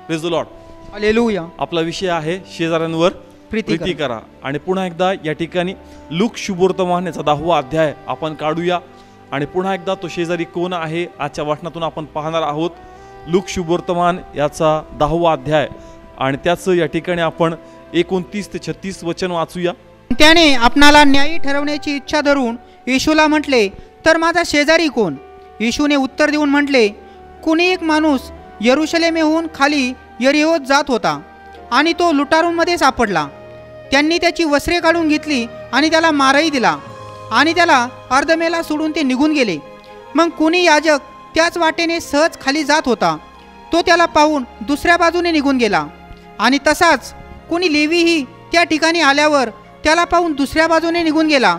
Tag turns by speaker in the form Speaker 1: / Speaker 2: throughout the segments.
Speaker 1: Praise the Lord.
Speaker 2: Hallelujah.
Speaker 1: आपला विषय आहे शेजाऱ्यांवर प्रीती करा. आणि पुन्हा एकदा या ठिकाणी लूक शुभवर्तमान याचा 10वा अध्याय आपण काढूया आणि पुन्हा एकदा तो शेजारी कोण आहे आजच्या वाचनातून आपण पाहणार आहोत. लूक शुभवर्तमान याचा 10वा अध्याय आणि त्याचं या ठिकाणी आपण 29 ते 36 वचन वाचूया.
Speaker 2: त्याने आपणाला न्यायी ठरवण्याची इच्छा धरून येशूला म्हटले, तर माझा शेजारी कोण? येशूने उत्तर देऊन म्हटले, कुणी एक माणूस यरुशलेमेहून खाली यरीहोत जात होता आणि तो लुटारूंमध्ये सापडला. त्यांनी त्याची वस्त्रे काढून घेतली आणि त्याला मारही दिला आणि त्याला अर्धमेला सोडून ते निघून गेले. मग कुणी याजक त्याच वाटेने सहज खाली जात होता. तो त्याला पाहून दुसऱ्या बाजूने निघून गेला आणि तसाच कुणी लेवीही त्या ठिकाणी आल्यावर त्याला पाहून दुसऱ्या बाजूने निघून गेला.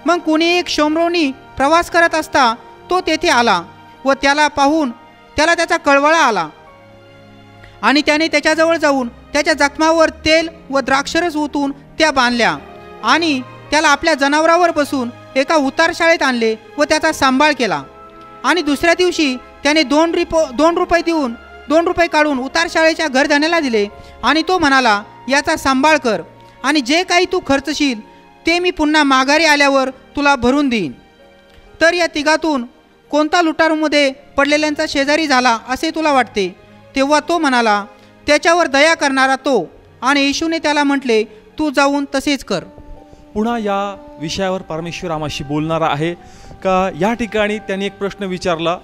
Speaker 2: मग कुणी एक शोमरोनी प्रवास करत असता तो तेथे आला व त्याला पाहून त्याला त्याचा कळवळा आला आणि त्याने त्याच्याजवळ जाऊन त्याच्या जखमावर तेल व द्राक्षरस ओतून त्या बांधल्या आणि त्याला आपल्या जनावरावर बसून एका उतारशाळेत आणले व त्याचा सांभाळ केला. आणि दुसऱ्या दिवशी त्याने 2 रुपये देऊन 2 रुपये काढून उतारशाळेच्या घरधण्याला दिले आणि तो म्हणाला, याचा सांभाळ कर आणि जे काही तू खर्चशील ते मी पुन्हा माघारी आल्यावर तुला भरून देईन. तर या तिघातून कोणता लुटारूमध्ये पडलेल्यांचा शेजारी झाला असे तुला वाटते? तेव्हा तो म्हणाला, त्याच्यावर दया करणारा तो. आणि येशूने त्याला म्हटले, तू जाऊन तसेच कर.
Speaker 1: पुन्हा या विषयावर परमेश्वर आम्हाशी बोलणारा आहे का या ठिकाणी त्यांनी एक प्रश्न विचारला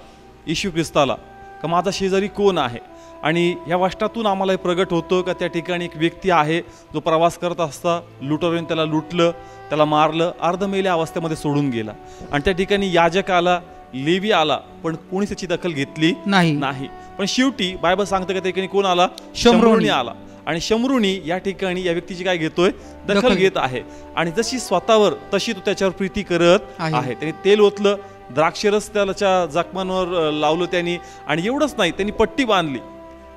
Speaker 1: येशू ख्रिस्ताला का माझा शेजारी कोण आहे. आणि या वाचनातून आम्हाला प्रगट होतं का त्या ठिकाणी एक व्यक्ती आहे जो प्रवास करत असता लुटारूने त्याला लुटलं, त्याला मारलं, अर्धमेल्या अवस्थेमध्ये सोडून गेला. आणि त्या ठिकाणी याजक आला, लेवी आला, पण कोणीच त्याची दखल घेतली नाही. पण शेवटी बायबल सांगतं का त्या ठिकाणी कोण आला? शमरूनी आला. आणि शमरूनी या ठिकाणी या व्यक्तीची काय घेतोय? दखल घेत आहे. आणि जशी स्वतःवर तशी तो त्याच्यावर प्रीती करत आहे. त्यांनी तेल ओतलं, द्राक्षरस त्याच्या जखमांवर लावलं त्यांनी. आणि एवढंच नाही, त्यांनी पट्टी बांधली,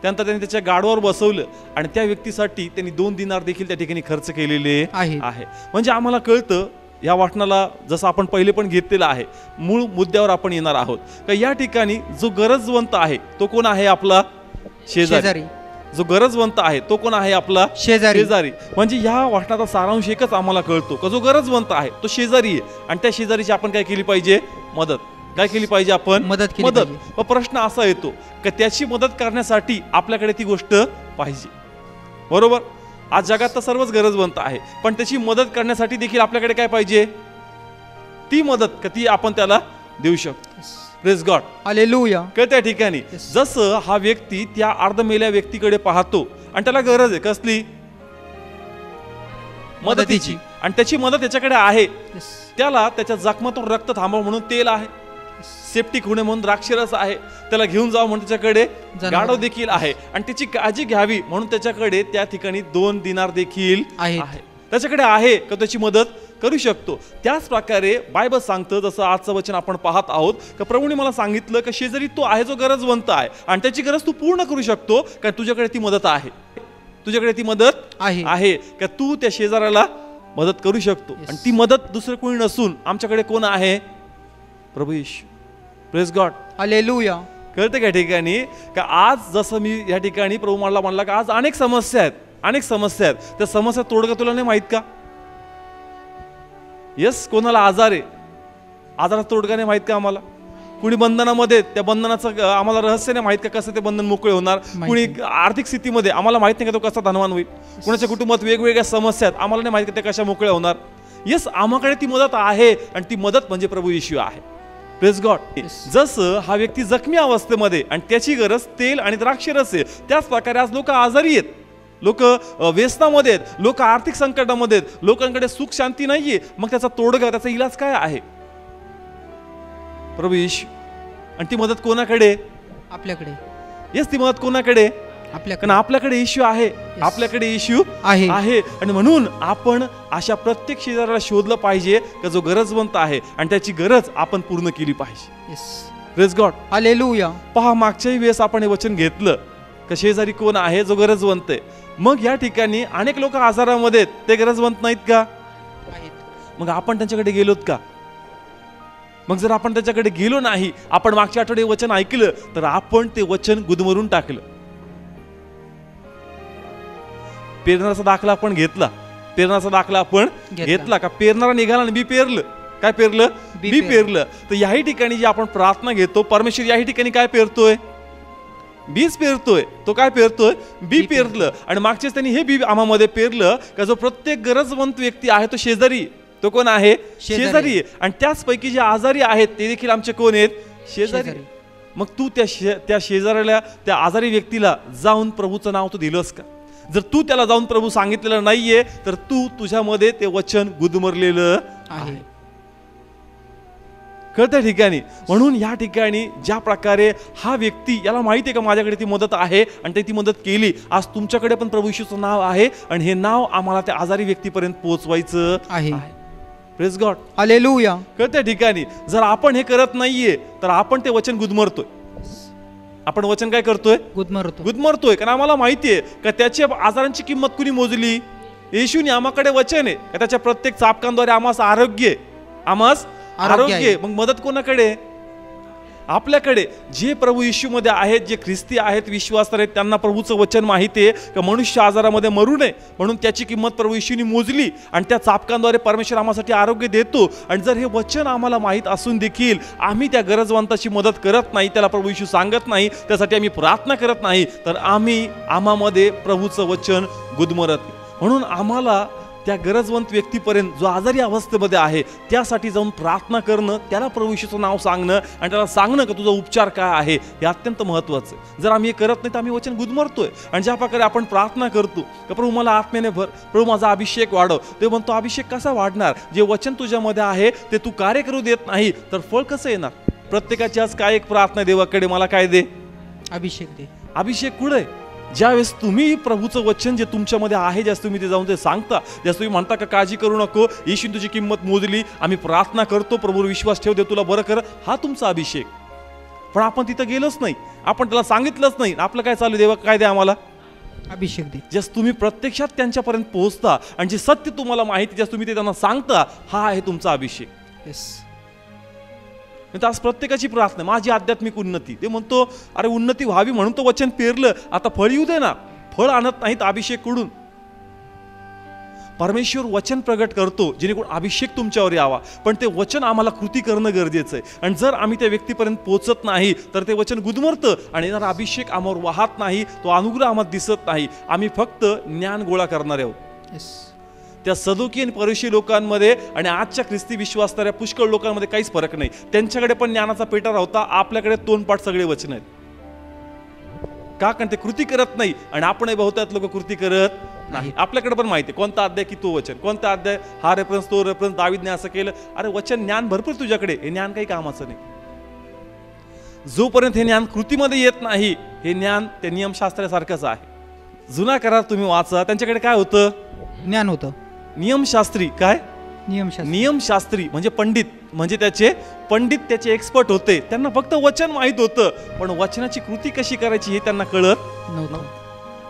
Speaker 1: त्यानंतर त्यांनी त्याच्या गाडवावर बसवलं आणि त्या व्यक्तीसाठी त्यांनी 2 दिनार देखील त्या ठिकाणी खर्च केलेले आहे. म्हणजे आम्हाला कळतं या वाचनाला, जसं आपण पहिले पण घेतलेलं आहे, मूळ मुद्द्यावर आपण येणार आहोत का या ठिकाणी जो गरजवंत आहे तो कोण आहे? आपला शेजारी. जो गरजवंत आहे तो कोण आहे? आपला शेजारी. म्हणजे या वाचनाचा सारांश एकच आम्हाला कळतो का जो गरजवंत आहे तो शेजारी आहे. आणि त्या शेजारीची आपण काय केली पाहिजे? मदत. काय केली पाहिजे? आपण मदत. मग प्रश्न असा येतो का त्याची मदत करण्यासाठी आपल्याकडे ती गोष्ट पाहिजे, बरोबर? आज जगात तर सर्वच गरजवंत आहे, पण त्याची मदत करण्यासाठी देखील आपल्याकडे काय पाहिजे? ती मदत का ती आपण त्याला देऊ शकतो. Praise God.
Speaker 2: हालेलुया.
Speaker 1: त्या ठिकाणी जसं हा व्यक्ती त्या अर्धमेल्या व्यक्तीकडे पाहतो आणि त्याला गरज आहे कसली? मदतीची. आणि त्याची मदत त्याच्याकडे आहे. त्याला त्याच्या जखमातून रक्त थांबव म्हणून तेल आहे, सेप्टिक होणे म्हणून द्राक्षरस आहे, त्याला घेऊन जावं म्हणून त्याच्याकडे गाढव देखील आहे, आणि त्याची काळजी घ्यावी म्हणून त्याच्याकडे त्या ठिकाणी 2 दिनार देखील आहे. त्याच्याकडे आहे का त्याची मदत करू शकतो. त्याच प्रकारे बायबल सांगतं, जसं आजचं वचन आपण पाहत आहोत का प्रभूने मला सांगितलं का शेजारी तो आहे जो गरजवंत आहे आणि त्याची गरज तू पूर्ण करू शकतो का तुझ्याकडे ती मदत आहे. तुझ्याकडे ती मदत आहे का तू त्या शेजाऱ्याला मदत करू शकतो. आणि ती मदत दुसरं कोणी नसून आमच्याकडे कोण आहे? प्रभू येशू. Praise God.
Speaker 2: हालेलुया.
Speaker 1: कळतं का ठिकाणी का आज जसं मी या ठिकाणी प्रभू मला म्हणला का आज अनेक समस्या आहेत, त्या समस्या तोडगा तुला नाही माहित का? यस, कोणाला आजार आहे, आजाराचा तोडगा नाही माहित का आम्हाला? कुणी बंधनामध्ये, त्या बंधनाचं आम्हाला रहस्य नाही माहित का कसं ते बंधन मोकळे होणार? कुणी आर्थिक स्थितीमध्ये, आम्हाला माहित नाही का तो कसा धनवान होईल? कुणाच्या कुटुंबात वेगवेगळ्या समस्या आहेत, आम्हाला नाही माहित का त्या कशा मोकळ्या होणार? यस, आम्हाकडे ती मदत आहे आणि ती मदत म्हणजे प्रभू येशू आहे. Praise God. जसं हा व्यक्ती जखमी अवस्थेमध्ये आणि त्याची गरज तेल आणि द्राक्षरस आहे, त्याच प्रकारे आज लोक आजारी आहेत, लोक व्यसनामध्ये आहेत, लोक आर्थिक संकटामध्ये आहेत, लोकांकडे सुख शांती नाहीये. मग त्याचा तोडगा, त्याचा इलाज काय आहे? प्रभू येशू. आणि ती मदत कोणाकडे? आपल्याकडे. येस, ती मदत कोणाकडे? आपल्याकडे. आपल्याकडे येशू आहे, आपल्याकडे येशू आहे. आणि म्हणून आपण अशा प्रत्येक शेजाऱ्याला शोधलं पाहिजे का जो गरजवंत आहे आणि त्याची गरज आपण पूर्ण केली पाहिजे. Praise God.
Speaker 2: हालेलुया.
Speaker 1: पहा, मागच्याही वेळेस आपण हे वचन घेतलं का शेजारी कोण आहे? जो गरजवंत आहे. मग या ठिकाणी अनेक लोक आजारामध्ये आहेत, ते गरजवंत नाहीत का? मग आपण त्यांच्याकडे गेलोत का? मग जर आपण त्याच्याकडे गेलो नाही, आपण मागच्या आठवडे वचन ऐकलं तर आपण ते वचन गुदमरून टाकलं. पेरणाचा दाखला आपण घेतला, पेरणाचा दाखला आपण घेतला का? पेरणारा निघाला आणि बी पेरलं. काय पेरलं? बी पेरलं. तर याही ठिकाणी जी आपण प्रार्थना घेतो, परमेश्वर याही ठिकाणी काय पेरतोय? बीज पेरतोय. तो काय पेरतोय? बी पेरलं. आणि मागचेच त्यांनी हे बी आम्हामध्ये पेरलं का जो प्रत्येक गरजवंत व्यक्ती आहे तो शेजारी. तो कोण आहे? शेजारी. आणि त्याचपैकी जे आजारी आहेत ते देखील आमचे कोण आहेत? शेजारी. मग तू त्या शेजाऱ्याला, त्या आजारी व्यक्तीला जाऊन प्रभूचं नाव तू दिलंस का? जर तू त्याला जाऊन प्रभू सांगितलेलं नाहीये तर तू तुझ्यामध्ये ते वचन गुदमरलेलं आहे. कळत्या ठिकाणी. म्हणून या ठिकाणी ज्या प्रकारे हा व्यक्ती, याला माहिती आहे का माझ्याकडे ती मदत आहे आणि ते ती मदत केली. आज तुमच्याकडे पण प्रभू येशूचं नाव आहे आणि हे नाव आम्हाला त्या आजारी व्यक्तीपर्यंत पोहोचवायचं आहे. Praise God.
Speaker 2: हालेलुया.
Speaker 1: कळत्या ठिकाणी जर आपण हे करत नाहीये तर आपण ते वचन गुदमरतोय. आपण वचन काय करतोय? गुदमरतोय. कारण आम्हाला माहितीये का त्याच्या आजारांची किंमत कुणी मोजली? येशूने. आम्हाकडे वचन आहे का त्याच्या प्रत्येक चापकांद्वारे आम्हास आरोग्य, आम्हास आरोग्य. मग मदत कोणाकडे? आपल्याकडे. जे प्रभू येशूमध्ये आहेत, जे ख्रिस्ती आहेत, विश्वास आहेत, त्यांना प्रभूचं वचन माहिती आहे का मनुष्य आजारामध्ये मरू नये म्हणून त्याची किंमत प्रभू येशूने मोजली आणि त्या चापकांद्वारे परमेश्वर आम्हासाठी आरोग्य देतो. आणि जर हे वचन आम्हाला माहीत असून देखील आम्ही त्या गरजवंताची मदत करत नाही, त्याला प्रभू येशू सांगत नाही, त्यासाठी आम्ही प्रार्थना करत नाही, तर आम्हामध्ये प्रभूचं वचन गुदमरत. म्हणून आम्हाला त्या गरजवंत व्यक्तीपर्यंत जो आजारी अवस्थेमध्ये आहे त्यासाठी जाऊन प्रार्थना करणं, त्याला प्रभू येशूचं नाव सांगणं आणि त्याला सांगणं का तुझा उपचार काय आहे, हे अत्यंत महत्त्वाचं आहे. जर आम्ही हे करत नाही तर आम्ही वचन गुदमरतोय. आणि ज्या प्रकारे आपण प्रार्थना करतो का प्रभू मला आत्म्याने भर, प्रभू माझा अभिषेक वाढव, ते म्हणतो अभिषेक कसा वाढणार? जे वचन तुझ्यामध्ये आहे ते तू कार्य करू देत नाही तर फळ कसं येणार? प्रत्येकाची आज काय एक प्रार्थना, देवाकडे मला काय दे? अभिषेक दे. अभिषेक कुठे? ज्यावेळेस तुम्ही प्रभूचं वचन जे तुमच्यामध्ये आहे, ज्यास तुम्ही ते जाऊन ते सांगता, ज्यास तुम्ही म्हणता का काळजी करू नको, येशूने तुझी किंमत मोजली, आम्ही प्रार्थना करतो, प्रभूवर विश्वास ठेव, दे तुला बरं कर, हा तुमचा अभिषेक. पण आपण तिथं गेलोच नाही, आपण त्याला सांगितलंच नाही. आपलं काय चालू? देवा काय दे आम्हाला? अभिषेक दे. ज्यास तुम्ही प्रत्यक्षात त्यांच्यापर्यंत पोहोचता आणि जे सत्य तुम्हाला माहिती, ज्यास तुम्ही ते त्यांना सांगता, हा आहे तुमचा अभिषेक. आज प्रत्येकाची प्रार्थना, माझी आध्यात्मिक उन्नती. ते म्हणतो अरे उन्नती व्हावी म्हणून तो वचन पेरलं, आता फळ येऊ दे ना. फळ आणत नाहीत अभिषेक कडून. परमेश्वर वचन प्रगट करतो जेणेकरून अभिषेक तुमच्यावर यावा, पण ते वचन आम्हाला कृती करणं गरजेचं आहे. आणि जर आम्ही त्या व्यक्तीपर्यंत पोहोचत नाही तर ते वचन गुदमरतं आणि येणारा अभिषेक आम्हावर वाहत नाही, तो अनुग्रह आम्हाला दिसत नाही. आम्ही फक्त ज्ञान गोळा करणारे आहोत. त्या सदुकी आणि फरीसी लोकांमध्ये आणि आजच्या ख्रिस्ती विश्वासणाऱ्या पुष्कळ लोकांमध्ये काहीच फरक नाही. त्यांच्याकडे पण ज्ञानाचा पेटारा होता, आपल्याकडे तोंडपाठ सगळे वचन आहेत. का? कारण ते कृती करत नाही आणि आपणही बहुतांश लोक कृती करत नाही. आपल्याकडे पण माहिती आहे कोणता अध्याय की तो वचन, कोणता अध्याय हा रेफरन्स तो रेफरन्स, दावीदने असं केलं. अरे वचन ज्ञान भरपूर तुझ्याकडे, हे ज्ञान काही कामाचं नाही. जोपर्यंत हे ज्ञान कृतीमध्ये येत नाही, हे ज्ञान ते नियमशास्त्रासारखंच आहे. जुना करार तुम्ही वाचा, त्यांच्याकडे काय होतं? ज्ञान होतं. नियमशास्त्री. काय? नियमशास्त्री म्हणजे पंडित, म्हणजे त्याचे पंडित, त्याचे एक्सपर्ट होते. त्यांना फक्त वचन माहित होतं, पण वचनाची कृती कशी करायची हे त्यांना कळत नव्हतं.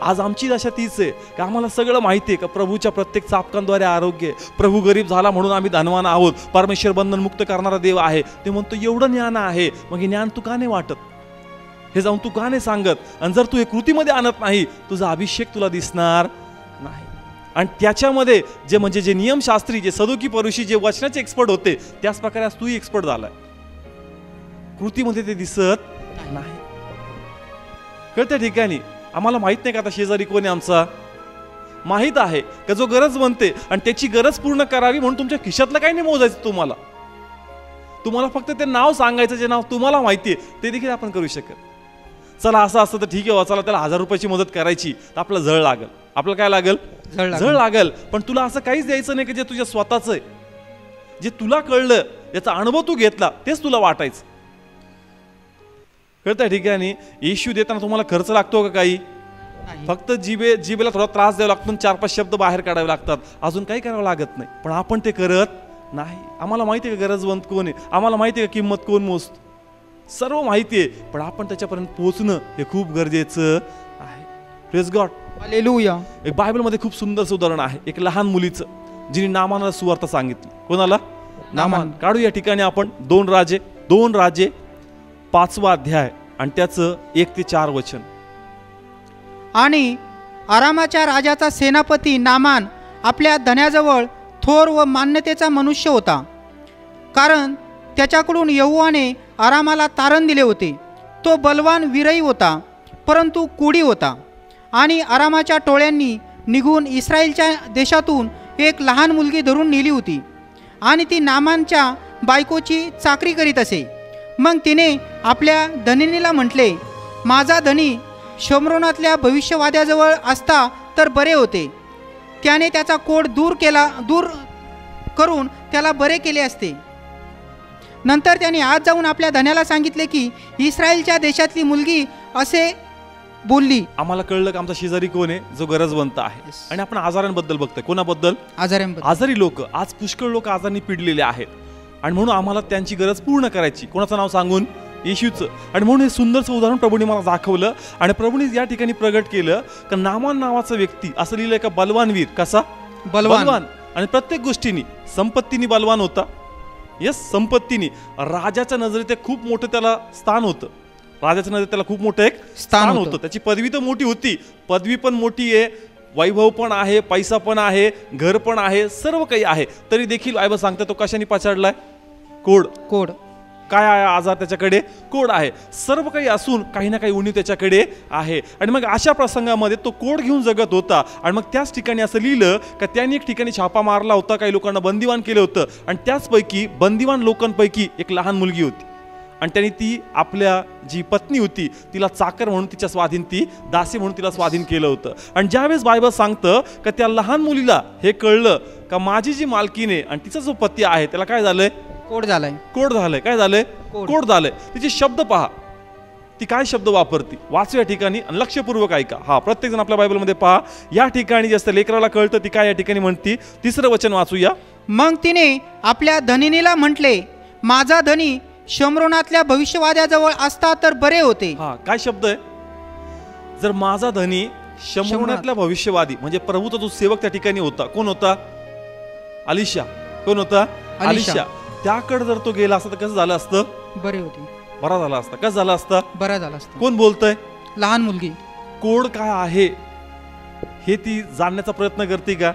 Speaker 1: आज आमची दशा तीच आहे की आम्हाला सगळं माहिती आहे का प्रभूच्या प्रत्येक चापकांद्वारे आरोग्य, प्रभू गरीब झाला म्हणून आम्ही धनवान आहोत, परमेश्वर बंधन मुक्त करणारा देव आहे. ते म्हणतो एवढं ज्ञान आहे, मग हे ज्ञान तू का नाही वाटत? हे जाऊन तू का नाही सांगत? आणि जर तू हे कृतीमध्ये आणत नाही, तुझा अभिषेक तुला दिसणार नाही. आणि त्याच्यामध्ये जे म्हणजे जे नियमशास्त्री, जे सदुकी फरीसी, जे वचनाचे एक्सपर्ट होते, त्याच प्रकारे आज तूही एक्सपर्ट झालाय. कृतीमध्ये ते दिसत नाही. कळत्या ठिकाणी आम्हाला माहित नाही का आता शेजारी कोण आहे आमचा? माहित आहे का जो गरज बनते आणि त्याची गरज पूर्ण करावी म्हणून तुमच्या खिशातलं काही नाही मोजायचं. तुम्हाला फक्त ते नाव सांगायचं, जे नाव तुम्हाला माहिती आहे ते देखील आपण करू शकत. चला असं असतं तर ठीक आहे, चला त्याला 1000 रुपयाची मदत करायची, तर आपला झळ लागल. आपलं काय लागल? झळ लागल. पण तुला असं काहीच द्यायचं नाही की जे तुझ्या स्वतःच आहे, जे तुला कळलं, याचा अनुभव तू घेतला, तेच तुला वाटायचं. कळतं ठिकाणी येशू देताना तुम्हाला खर्च लागतो का? काही. फक्त जिभेला थोडा त्रास द्यावा लागतो, 4-5 शब्द बाहेर काढावे लागतात, अजून काही करावं लागत नाही. पण आपण ते करत नाही. आम्हाला माहिती आहे का गरजवंत कोण आहे, आम्हाला माहिती आहे का किंमत कोण मोजतो, सर्व माहिती आहे, पण आपण त्याच्यापर्यंत पोहोचणं हे खूप गरजेचं आहे. Praise God. हालेलुया. एक बायबलमध्ये खूप सुंदरचं उदाहरण आहे, एक लहान मुलीचं, जिने नामानाला सुवार्ता सांगितली. कोणाला? नामान. काढू या ठिकाणी आपण 2 राजे 5वा अध्याय आणि त्याचं 1 ते 4 वचन.
Speaker 2: आणि आरामाच्या राजाचा सेनापती नामान आपल्या धन्याजवळ थोर व मान्यतेचा मनुष्य होता, कारण त्याच्याकडून यहोवाने आरामाला तारण दिले होते. तो बलवान वीरही होता, परंतु कुडी होता. आणि आरामाच्या टोळ्यांनी निघून इस्रायलच्या देशातून एक लहान मुलगी धरून नेली होती आणि ती नामानच्या बायकोची चाकरी करीत असे. मग तिने आपल्या धनिनीला म्हटले, माझा धनी शमरोनातल्या भविष्यवाद्याजवळ असता तर बरे होते. त्याने त्याचा कोड दूर करून त्याला बरे केले असते. नंतर त्याने आज जाऊन आपल्या धन्याला सांगितले की इस्रायलच्या देशातली मुलगी असे बोलली.
Speaker 1: आम्हाला कळलं की आमचा शेजारी कोण आहे, जो गरजवंत आहे. आणि आपण आजारांबद्दल बघतोय. कोणाबद्दल? आजारी लोक. आज पुष्कळ लोक आजारांनी पिडलेले आहेत आणि म्हणून आम्हाला त्यांची गरज पूर्ण करायची. कोणाचं नाव सांगून? येशूचं. आणि म्हणून हे सुंदरचं उदाहरण प्रभूने मला दाखवलं आणि प्रभूने या ठिकाणी प्रगट केलं की नामान नावाचा व्यक्ती असं लिहिलंय का बलवान वीर. कसा? बलवान. आणि प्रत्येक गोष्टीने, संपत्तीने बलवान होता. यस, संपत्तीने. राजाच्या नजरेत खूप मोठं त्याला स्थान होतं. राजाच्या नजरेत त्याला खूप मोठं एक स्थान होतं. त्याची पदवी तर मोठी होती, पदवी पण मोठी आहे, वैभव पण आहे, पैसा पण आहे, घर पण आहे, सर्व काही आहे. तरी देखील बायबल सांगतं तो कशाने पछाडलाय? कोड. काय आहे आजार त्याच्याकडे? कोड आहे. सर्व काही असून काही ना काही उणीव त्याच्याकडे आहे. आणि मग अशा प्रसंगामध्ये तो कोड घेऊन जगत होता. आणि मग त्याच ठिकाणी असं लिहिलं का त्यांनी एक ठिकाणी छापा मारला होता, काही लोकांना बंदिवान केलं होतं आणि त्याचपैकी बंदिवान लोकांपैकी एक लहान मुलगी होती. आणि त्यांनी ती आपल्या जी पत्नी होती तिला चाकर म्हणून तिच्या स्वाधीन, ती दासी म्हणून तिला स्वाधीन केलं होतं. आणि ज्यावेळेस बायबल सांगतं का त्या लहान मुलीला हे कळलं का माझी जी मालकीण आहे आणि तिचा जो पती आहे त्याला काय झालंय? कोड झालंय. काय झालंय? कोड झालंय. तिचे शब्द पहा, ती काय शब्द वापरती. वाचू या ठिकाणी आणि लक्षपूर्वक ऐका. हा, प्रत्येक जण आपल्या बायबलमध्ये पहा. या ठिकाणी जास्त लेकराला कळतं ती काय या ठिकाणी म्हणती. 3रं वचन वाचूया.
Speaker 2: मग तिने आपल्या धनिनीला म्हटले, माझा धनी शमरोनातल्या भविष्यवाद्याजवळ असता तर बरे होते.
Speaker 1: हा, काय शब्द आहे? जर माझा धनी शमरोनातल्या भविष्यवादी म्हणजे प्रभूचा जो सेवक त्या ठिकाणी होता. कोण होता? अलिशा. कोण होता? अलिशा. त्याकडे जर तो गेला असता तर कसं झालं असतं?
Speaker 2: बरे होते.
Speaker 1: बरा झाला असता. कसं झालं असतं?
Speaker 2: बरा झाला असता.
Speaker 1: कोण बोलतंय?
Speaker 2: लहान मुलगी.
Speaker 1: कोड काय आहे हे ती जाणण्याचा प्रयत्न करते का?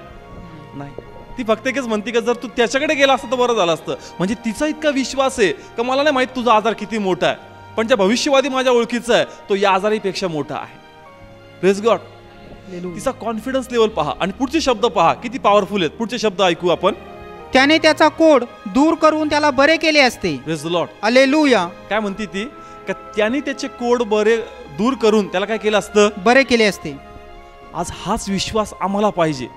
Speaker 1: नाही. ती फक्त एकच म्हणते का जर तू त्याच्याकडे गेला असता तर बरं झालं असतं. म्हणजे तिचा इतका विश्वास आहे का मला नाही माहित तुझा आजार किती मोठा आहे, पण ज्या भविष्यवादी माझ्या ओळखीचा आहे तो या आजारीपेक्षा मोठा आहे. Praise God. तिचा कॉन्फिडन्स लेवल पहा आणि पुढचे शब्द पहा किती पॉवरफुल आहेत. पुढचे शब्द ऐकू आपण.
Speaker 2: त्याने त्याचा कोड दूर करून त्याला बरे केले असते.
Speaker 1: Praise the Lord.
Speaker 2: हालेलुया.
Speaker 1: काय म्हणते ती? का त्याने त्याचे कोड बरे दूर करून त्याला काय केलं असतं?
Speaker 2: बरे केले असते.
Speaker 1: आज हाच विश्वास आम्हाला पाहिजे.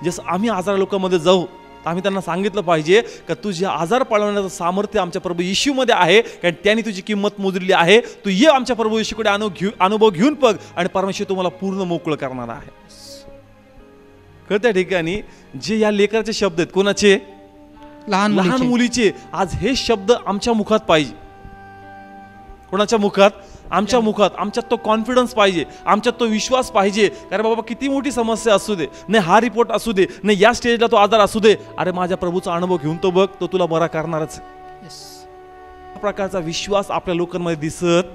Speaker 1: जसं आम्ही आजार लोकांमध्ये जाऊ तर आम्ही त्यांना सांगितलं पाहिजे का तुझे आजार पळवण्याचं सामर्थ्य आमच्या प्रभू येशूमध्ये आहे, कारण त्यांनी तुझी किंमत मोजलेली आहे. तू ये आमच्या प्रभू येशूकडे अनुभव घेऊन बघ आणि परमेश्वर तुम्हाला पूर्ण मोकळं करणार आहे. कळत्या ठिकाणी जे या लेकराचे शब्द आहेत कोणाचे? लहान मुलीचे. आज हे शब्द आमच्या मुखात पाहिजे. कोणाच्या मुखात? आमच्या मुखात. आमच्यात तो कॉन्फिडन्स पाहिजे, आमच्यात तो विश्वास पाहिजे. कारण बाबा किती मोठी समस्या असू दे, नाही हा रिपोर्ट असू दे, नाही या स्टेजला तो आजार असू दे, अरे माझ्या प्रभूचा अनुभव घेऊन तो बघ, तो तुला बरा करणारच. प्रकारचा विश्वास आपल्या लोकांमध्ये दिसत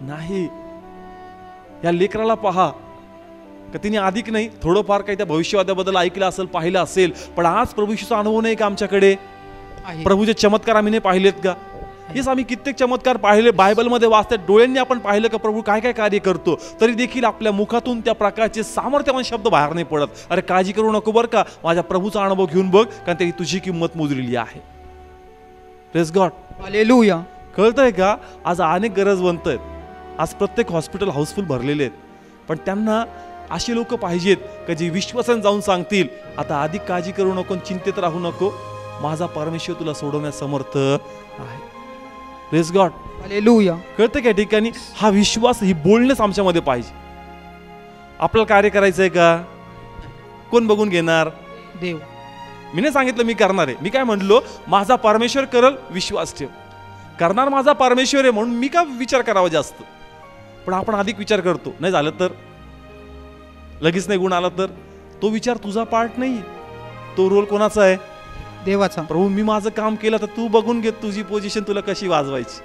Speaker 1: नाही. या लेकराला पहा का तिने अधिक नाही थोडंफार काही त्या भविष्यवाद्याबद्दल ऐकलं असेल, पाहिलं असेल, पण आज प्रभू येशूचा अनुभव नाही का आमच्याकडे? प्रभूचे चमत्कार आम्ही नाही पाहिलेत का? हेच आम्ही कित्येक चमत्कार पाहिले, बायबलमध्ये वाचतात, डोळ्यांनी आपण पाहिलं का प्रभू काय काय कार्य करतो. तरी देखील आपल्या मुखातून त्या प्रकारचे सामर्थ्यवान शब्द बाहेर नाही पडत. अरे काळजी करू नको बरं का, माझ्या प्रभूचा अनुभव घेऊन बघ, कारण त्याची तुझी किंमत मोजलेली आहे. Praise God.
Speaker 2: हालेलुया.
Speaker 1: कळतंय का? आज अनेक गरजवंत आहेत. आज प्रत्येक हॉस्पिटल हाऊसफुल भरलेले आहेत, पण त्यांना असे लोक पाहिजेत का जे विश्वासाने जाऊन सांगतील आता अधिक काळजी करू नको, चिंतेत राहू नको, माझा परमेश्वर तुला सोडवण्यास समर्थ आहे. Praise God.
Speaker 2: हालेलुया.
Speaker 1: कळतं का? ठिकाणी हा विश्वास, ही बोलणेच आमच्यामध्ये पाहिजे. आपल्याला कार्य करायचंय का? कोण बघून घेणार?
Speaker 2: देव.
Speaker 1: मी नाही सांगितलं मी करणार आहे. मी काय म्हणलो? माझा परमेश्वर करल, विश्वास ठेव. करणार माझा परमेश्वर आहे म्हणून मी का विचार करावा जास्त? पण आपण अधिक विचार करतो. नाही झालं तर, लगेच नाही गुण आला तर, तो विचार तुझा पार्ट नाही. तो रोल कोणाचा आहे?
Speaker 2: देवाचा.
Speaker 1: प्रभू मी माझं काम केलं तर तू बघून घे तुझी पोझिशन तुला कशी वाजवायची.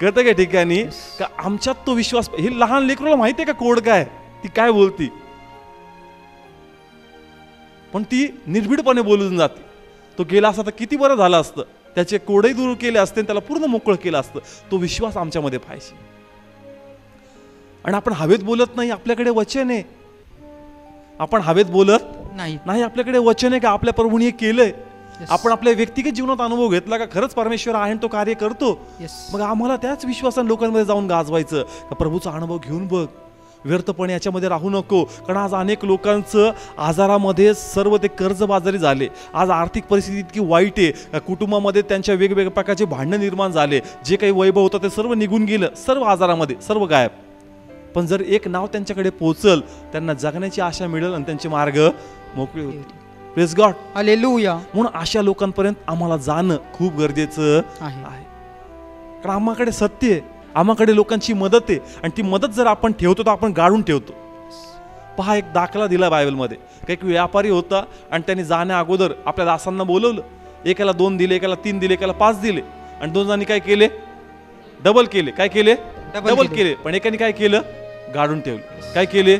Speaker 1: कळतं का ठिकाणी का आमच्यात तो विश्वास. हे लहान लेकराला माहिती आहे का कोड काय, ती काय बोलती, पण ती निर्भीडपणे बोलून जाते. तो गेला असता तर किती बरं झालं असतं, त्याचे कोडही दूर केले असते, त्याला पूर्ण मोकळं केलं असतं. तो विश्वास आमच्यामध्ये पाहिजे. आणि आपण हवेत बोलत नाही, आपल्याकडे वचन आहे. आपण हवेत बोलत नाही, आपल्याकडे वचन आहे का आपल्या प्रभूने केलंय. आपण आपल्या व्यक्तिगत जीवनात अनुभव घेतला का खरंच परमेश्वर आहे तो कार्य करतो. मग आम्हाला त्याच विश्वासाने लोकांमध्ये जाऊन गाजवायचं का प्रभूचा अनुभव घेऊन बघ, व्यर्थपणे याच्यामध्ये राहू नको. कारण आज अनेक लोकांचं आजारामध्ये सर्व ते कर्जबाजारी झाले. आज आर्थिक परिस्थिती इतकी वाईट आहे का कुटुंबामध्ये त्यांच्या वेगवेगळ्या प्रकारचे भांडणं निर्माण झाले. जे काही वैभव होतं ते सर्व निघून गेलं, सर्व आजारामध्ये सर्व गायब. पण जर एक नाव त्यांच्याकडे पोहोचल, त्यांना जगण्याची आशा मिळेल आणि त्यांचे मार्ग मोकळे होतील. Praise God,
Speaker 2: hallelujah.
Speaker 1: म्हणून अशा लोकांपर्यंत आम्हाला जाणं खूप गरजेचं आहे. कारण आम्हाकडे सत्य आहे, आम्हाकडे लोकांची मदत आहे. आणि ती मदत जर आपण ठेवतो तर आपण गाडून ठेवतो. पहा, एक दाखला दिला बायबलमध्ये. एक व्यापारी होता आणि त्यांनी जाण्या अगोदर आपल्या दासांना बोलवलं. एकाला 2 दिले, एकाला 3 दिले, एकाला 5 दिले. आणि 2 जणांनी काय केले, डबल केले. काय केले, डबल केले. पण एकाने काय केलं, गाडून ठेवले. काय केले,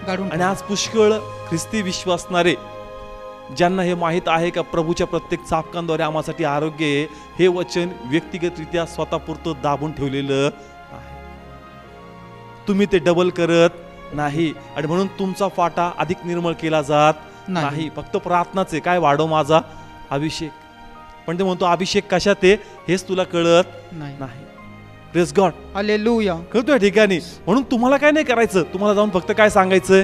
Speaker 1: गाडून. आणि आज पुष्कळ ख्रिस्ती विश्वासणारे ज्यांना हे माहीत आहे का प्रभूच्या प्रत्येक चापकांद्वारे आम्हासाठी आरोग्य आहे, हे वचन व्यक्तिगतरित्या स्वतःपुरतं दाबून ठेवलेलं आहे. तुम्ही ते डबल करत नाही आणि म्हणून तुमचा फाटा अधिक निर्मळ केला जात नाही. फक्त प्रार्थनाच आहे, काय वाढव माझा अभिषेक. पण ते म्हणतो अभिषेक कशात आहे हेच तुला कळत नाही. Praise God,
Speaker 2: hallelujah.
Speaker 1: कळतोय ठिकाणी. म्हणून तुम्हाला काय नाही करायचं, तुम्हाला जाऊन फक्त काय सांगायचंय,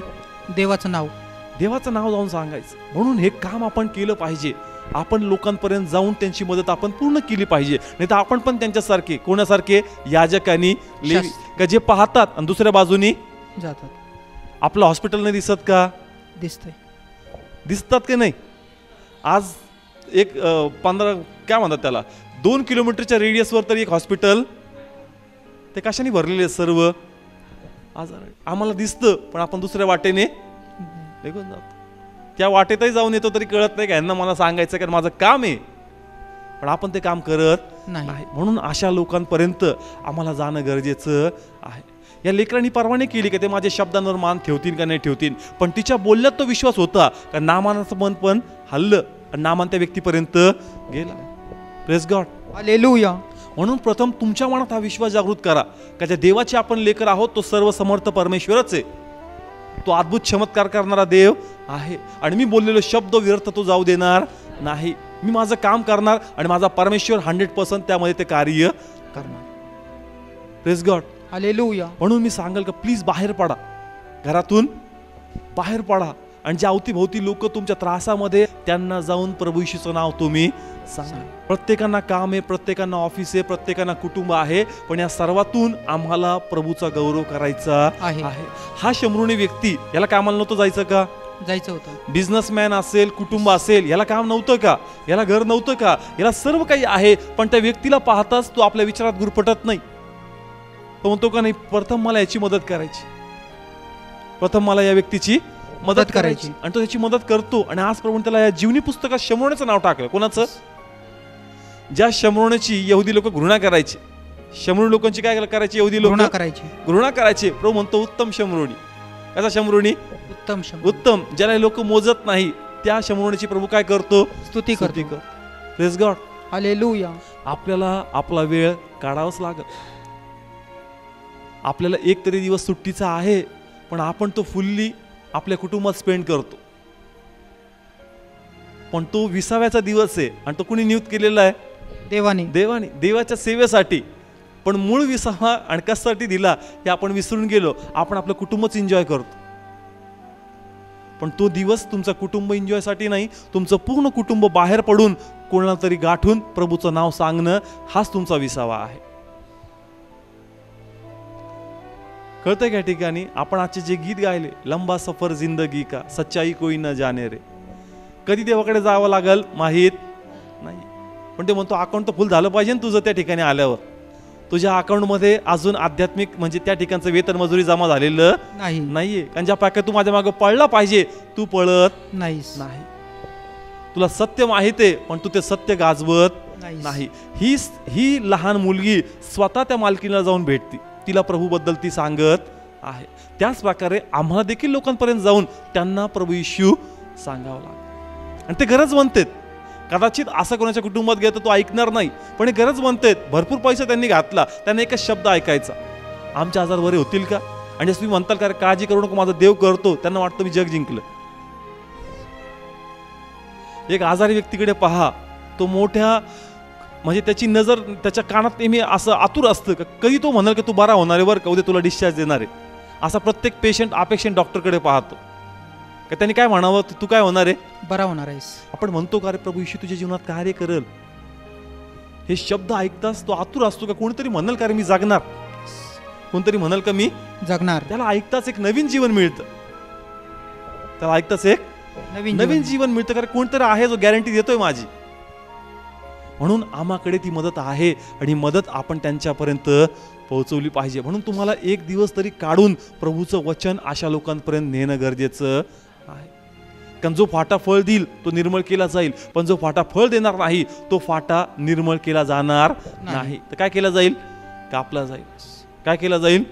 Speaker 2: देवाचं नाव
Speaker 1: जाऊन सांगायचं. म्हणून हे काम आपण केलं पाहिजे. आपण लोकांपर्यंत जाऊन त्यांची मदत आपण पूर्ण केली पाहिजे. नाही तर आपण पण त्यांच्यासारखे, कोणासारखे, याजक आणि लेवी का जे पाहतात आणि दुसऱ्या बाजूनी
Speaker 2: जातात.
Speaker 1: आपलं हॉस्पिटल नाही दिसत का, दिसतात की नाही. आज एक 15 काय म्हणतात त्याला 2 किलोमीटरच्या रेडियसवर तरी एक हॉस्पिटल, ते कशाने भरलेले सर्व आजार. आम्हाला दिसतं पण आपण दुसऱ्या वाटेने निघून जातो. त्या वाटेतही जाऊन येतो तरी कळत नाही का यांना मला सांगायचं कारण माझं काम आहे, पण आपण ते काम करत नाही. म्हणून अशा लोकांपर्यंत आम्हाला जाणं गरजेचं आहे. या लेकरांनी परवाने केली का ते माझ्या शब्दांवर मान ठेवतील का नाही ठेवतील, पण तिच्या बोलण्यात तो विश्वास होता का नामानाचं मन पण हल्लं आणि नामान त्या व्यक्तीपर्यंत गेला. Praise God,
Speaker 2: hallelujah.
Speaker 1: म्हणून प्रथम तुमच्या मनात हा विश्वास जागृत करा का ज्या देवाचे आपण लेकर आहोत तो सर्व समर्थ परमेश्वरच आहे. तो अद्भुत चमत्कार करणारा देव आहे आणि मी बोललेलो शब्द व्यर्थ तो जाऊ देणार नाही. मी माझं काम करणार आणि माझा परमेश्वर 100% त्यामध्ये ते कार्य करणार. Praise God,
Speaker 2: hallelujah.
Speaker 1: म्हणून मी सांगेल का प्लीज बाहेर पडा, घरातून बाहेर पडा आणि जे अवतीभोवती लोक तुमच्या त्रासामध्ये त्यांना जाऊन प्रभू येशूचं नाव तुम्ही सांगा. प्रत्येकांना काम आहे, प्रत्येकांना ऑफिस आहे, प्रत्येकांना कुटुंब आहे, पण या सर्वातून आम्हाला प्रभूचा गौरव करायचा आहे. हा शमरूनी व्यक्ती, याला कामाला नव्हतं जायचं का,
Speaker 2: जायचं होतं.
Speaker 1: बिझनेसमॅन असेल, कुटुंब असेल, याला काम नव्हतं का, याला घर नव्हतं का, याला सर्व काही आहे, पण त्या व्यक्तीला पाहताच तो आपल्या विचारात गुरफटत नाही. तो म्हणतो का नाही प्रथम मला याची मदत करायची, प्रथम मला या व्यक्तीची मदत करायची. आणि तो त्याची मदत करतो. आणि आज प्रभू त्याला या जीवनी पुस्तकात शमरोण्याचं नाव टाकलं. कोणाचं, ज्या शमरोण्याची यहुदी लोक घृणा करायची. शमरोणी लोकांची काय करायची, यहुदी लोक घृणा करायचे. प्रभू म्हणतो उत्तम शमरोणी. कसा शमरोणी, उत्तम, ज्याला लोक मोजत नाही त्या शमरोण्याची प्रभू काय करतो, स्तुती करतो. Praise God,
Speaker 2: hallelujah.
Speaker 1: आपल्याला आपला वेळ काढावाच लागेल. आपल्याला एक तरी दिवस सुट्टीचा आहे, पण आपण तो फुल्ली आपल्या कुटुंबात स्पेंड करतो. पण तो 20व्या दिवस आहे आणि तो कुणी नियुक्त केलेला आहे, देवाने, देवाच्या सेवेसाठी. पण मूळ 20वा आणि कशासाठी दिला हे आपण विसरून गेलो. आपण आपलं कुटुंबच एन्जॉय करतो, पण तो दिवस तुमचा कुटुंब एन्जॉयसाठी नाही, तुमचं पूर्ण कुटुंब बाहेर पडून कोणाला तरी गाठून प्रभूचं नाव सांगणं हाच तुमचा 20वा आहे. कळतंय का ठिकाणी. आपण आजचे जे गीत गायले, लंबा सफर जिंदगी का सच्चाई कोई न जाने रे, कधी देवाकडे जावं लागल माहीत नाही. पण ते म्हणतो अकाउंट तर फुल झालं पाहिजे ना तुझं त्या ठिकाणी आल्यावर. तुझ्या अकाउंटमध्ये अजून आध्यात्मिक म्हणजे त्या ठिकाणचं वेतन मजुरी जमा झालेलं नाहीये. कारण ज्या पाक्या तू माझ्या मागे पळला पाहिजे तू पळत नाही. तुला सत्य माहित आहे पण तू ते सत्य गाजवत नाही. ही लहान मुलगी स्वतः त्या मालकीला जाऊन भेटती, तिला प्रभूबद्दल ती सांगत आहे. त्याच प्रकारे आम्हाला देखील लोकांपर्यंत जाऊन त्यांना प्रभू येशू सांगावं लागतं. आणि ते गरज म्हणतात. कदाचित असं कोणाच्या कुटुंबात गेलं तर तो ऐकणार नाही, पण हे गरज म्हणतात. भरपूर पैसा त्यांनी घातला, त्यांना एकच शब्द ऐकायचा, आमचे आजार बरे होतील का? आणि जसं तुम्ही म्हणताल का काळजी करू नको, माझा देव करतो, त्यांना वाटतं मी जग जिंकलं. एक आजारी व्यक्तीकडे पहा, तो मोठ्या म्हणजे त्याची नजर त्याच्या कानात नेहमी असं आतुर असतं का कधी तो म्हणाल की तू बरा होणार आहे बरं का, उद्या तुला डिस्चार्ज देणार आहे. असा प्रत्येक पेशंट अपेक्षित डॉक्टरकडे पाहतो का त्यांनी काय म्हणावं, तू काय होणार आहे,
Speaker 2: बरा होणार आहेस.
Speaker 1: आपण म्हणतो का रे प्रभू येशू तुझ्या जीवनात कार्य करेल. हे शब्द ऐकताच तो आतुर असतो का कोणीतरी म्हणाल का रे मी जगणार, कोणतरी म्हणाल का मी
Speaker 2: जगणार.
Speaker 1: त्याला ऐकताच एक नवीन जीवन मिळतं, त्याला ऐकताच एक नवीन जीवन मिळतं कारण कोणतरी आहे जो गॅरंटी देतोय माझी. म्हणून आम्हाकडे ती मदत आहे आणि मदत आपण त्यांच्यापर्यंत पोहोचवली पाहिजे. म्हणून तुम्हाला एक दिवस तरी काढून प्रभूचं वचन अशा लोकांपर्यंत नेणं गरजेचं आहे. कारण जो फाटा फळ देईल तो निर्मळ केला जाईल, पण जो फाटा फळ देणार नाही तो फाटा निर्मळ केला जाणार नाही. तर काय केलं जाईल, कापला जाईल. काय केलं जाईल,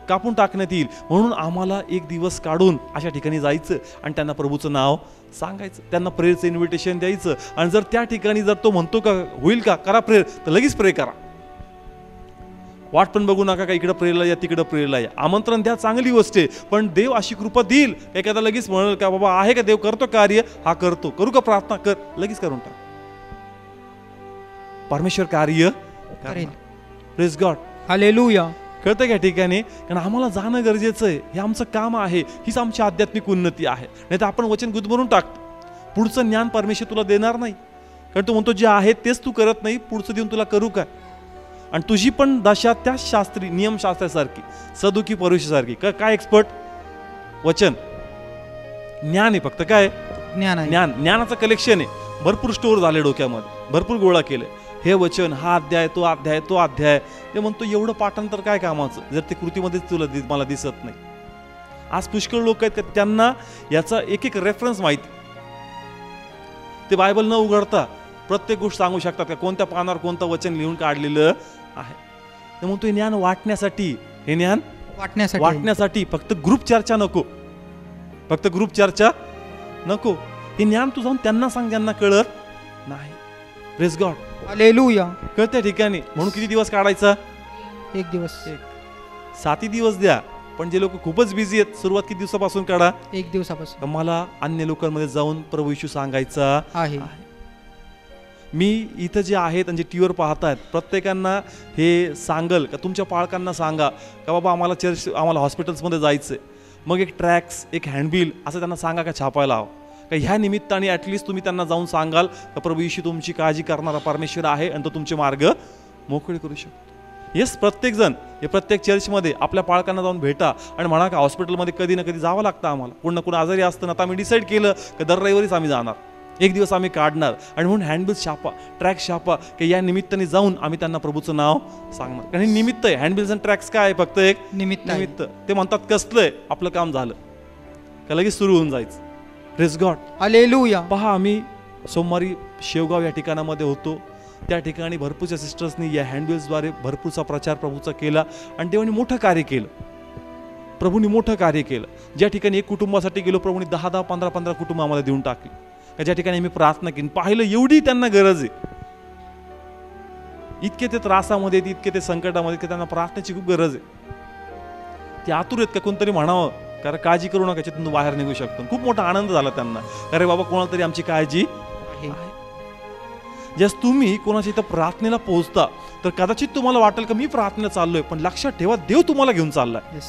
Speaker 1: कापून टाकण्यात येईल. म्हणून आम्हाला एक दिवस काढून अशा ठिकाणी जायचं आणि त्यांना प्रभूचं नाव सांगायचं, त्यांना प्रेयरचं इन्व्हिटेशन द्यायचं. आणि जर त्या ठिकाणी जर तो म्हणतो का होईल का करा प्रेयर, तर लगेच प्रे करा. वाट पण बघू नका का इकडं प्रेयरला या तिकडं प्रेयरला या. आमंत्रण द्या, चांगली गोष्ट आहे, पण देव अशी कृपा देईल एखादा लगेच म्हणेल का बाबा आहे का देव करतो कार्य, हा करतो, करू का प्रार्थना, कर, लगेच करून टाक. परमेश्वर कार्य करेल. Praise God,
Speaker 2: hallelujah.
Speaker 1: कळतं या ठिकाणी, कारण आम्हाला जाणं गरजेचं आहे. हे आमचं काम आहे, हीच आमची आध्यात्मिक उन्नती आहे. नाही तर आपण वचन गुदमरून टाकतो. पुढचं ज्ञान परमेश्वर तुला देणार नाही, कारण तो म्हणतो जे आहे तेच तू करत नाही, पुढचं देऊन तुला करू काय. आणि तुझी पण दशा त्याच शास्त्री नियमशास्त्रासारखी, सदुकी परुषासारखी. काय एक्सपर्ट, वचन ज्ञान आहे, फक्त काय
Speaker 2: ज्ञान आहे,
Speaker 1: ज्ञानाचं कलेक्शन आहे. भरपूर स्टोअर झाले डोक्यामध्ये, भरपूर गोळा केले. हे वचन, हा अध्याय, तो अध्याय, तो अध्याय. ते म्हणतो एवढं पाठांतर काय कामाचं जर ते कृतीमध्येच तुला मला दिसत नाही. आज पुष्कळ लोक आहेत का त्यांना याचा एक एक रेफरन्स माहिती, ते बायबल न उघडता प्रत्येक गोष्ट सांगू शकतात का कोणत्या पानावर कोणतं वचन लिहून काढलेलं आहे. ते म्हणतो हे ज्ञान वाटण्यासाठी, हे ज्ञान वाटण्यासाठी फक्त ग्रुप चर्चा नको, फक्त ग्रुप चर्चा नको. हे ज्ञान तू जाऊन त्यांना सांग ज्यांना कळत नाही. Praise God,
Speaker 2: hallelujah.
Speaker 1: कळत्या ठिकाणी. म्हणून किती दिवस काढायचा, एक
Speaker 2: दिवस,
Speaker 1: 7 दिवस द्या. पण जे लोक खूपच बिझी आहेत, सुरुवात किती दिवसापासून काढा,
Speaker 2: 1 दिवसापासून.
Speaker 1: मला अन्य लोकांमध्ये जाऊन प्रभू येशू सांगायचा आहे. मी इथं जे आहेत आणि जे टीव्हीवर पाहतायत प्रत्येकांना हे सांगल का तुमच्या पालकांना सांगा का बाबा आम्हाला आम्हाला हॉस्पिटल्समध्ये जायचं आहे. मग एक ट्रॅक्स, एक हँडबिल असं त्यांना सांगा का छापायला हवं का. ह्या निमित्ताने ॲटलिस्ट तुम्ही त्यांना जाऊन सांगाल का प्रभू येशू तुमची काळजी करणारा परमेश्वर आहे आणि तो तुमचे मार्ग मोकळे करू शकतो. येस, प्रत्येकजण हे प्रत्येक चर्चमध्ये आपल्या पालकांना जाऊन भेटा आणि म्हणा का हॉस्पिटलमध्ये कधी ना कधी जावं लागतं आम्हाला, कोण ना कोण आजारी असतं ना, आता आम्ही डिसाईड केलं का दर रविवारीच आम्ही जाणार, एक दिवस आम्ही काढणार. आणि म्हणून हँडबिल्स छापा, ट्रॅक्स छापा की या निमित्ताने जाऊन आम्ही त्यांना प्रभूचं नाव सांगणार. कारण हे निमित्त आहे. हँडबिल्स आणि ट्रॅक्स काय आहे, फक्त एक निमित्त. ते म्हणतात कसलंय, आपलं काम झालं का लगेच सुरू होऊन जायचं. Praise God,
Speaker 2: hallelujah.
Speaker 1: पहा, आम्ही सोमवारी शेवगाव या ठिकाणामध्ये होतो. त्या ठिकाणी भरपूरच्या सिस्टर्सनी या हँडबिल्सद्वारे भरपूरचा प्रचार प्रभूचा केला आणि देवाने मोठं कार्य केलं, प्रभूंनी मोठं कार्य केलं. ज्या ठिकाणी एक कुटुंबासाठी गेलो प्रभूंनी 10-10, 15-15 कुटुंब आम्हाला देऊन टाकली. ज्या ठिकाणी मी प्रार्थना केली, पाहिलं एवढी त्यांना गरज आहे, इतके ते त्रासामध्ये, इतके ते संकटामध्ये, त्यांना प्रार्थनेची खूप गरज आहे. ते आतुर आहेत का कोणतरी म्हणावं कारण काळजी करू नका, त्यातून बाहेर निघू शकतो. खूप मोठा आनंद झाला त्यांना, अरे बाबा कोणाला तरी आमची काळजी आहे. जस तुम्ही कोणाच्या इथं प्रार्थनेला पोहोचता तर कदाचित तुम्हाला वाटेल का मी प्रार्थनेला चाललोय, पण लक्षात ठेवा देव तुम्हाला घेऊन चाललाय,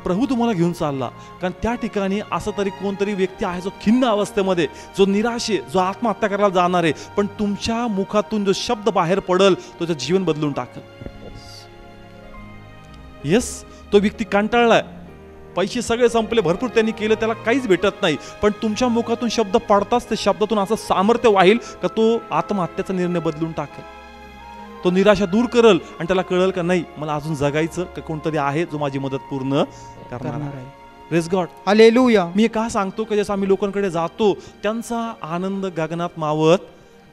Speaker 1: प्रभू तुम्हाला घेऊन चालला. कारण त्या ठिकाणी असं तरी कोणतरी व्यक्ती आहे जो खिन्न अवस्थेमध्ये, जो निराश आहे, जो आत्महत्या करायला जाणार आहे, पण तुमच्या मुखातून जो शब्द बाहेर पडल तो त्याचं जीवन बदलून टाकल. येस, तो व्यक्ती कंटाळलाय, पैसे सगळे संपले, भरपूर त्यांनी केलं, त्याला काहीच भेटत नाही, पण तुमच्या मुखातून शब्द पडताच ते शब्दातून असं सामर्थ्य वाहील का तो आत्महत्याचा निर्णय बदलून टाकेल, तो निराशा दूर करल आणि त्याला कळल का नाही मला अजून जगायचं, का कोणतरी आहे जो माझी मदत पूर्ण करणार आहे. Praise God, hallelujah. मी का सांगतो की जसं आम्ही लोकांकडे जातो त्यांचा आनंद गगनात मावत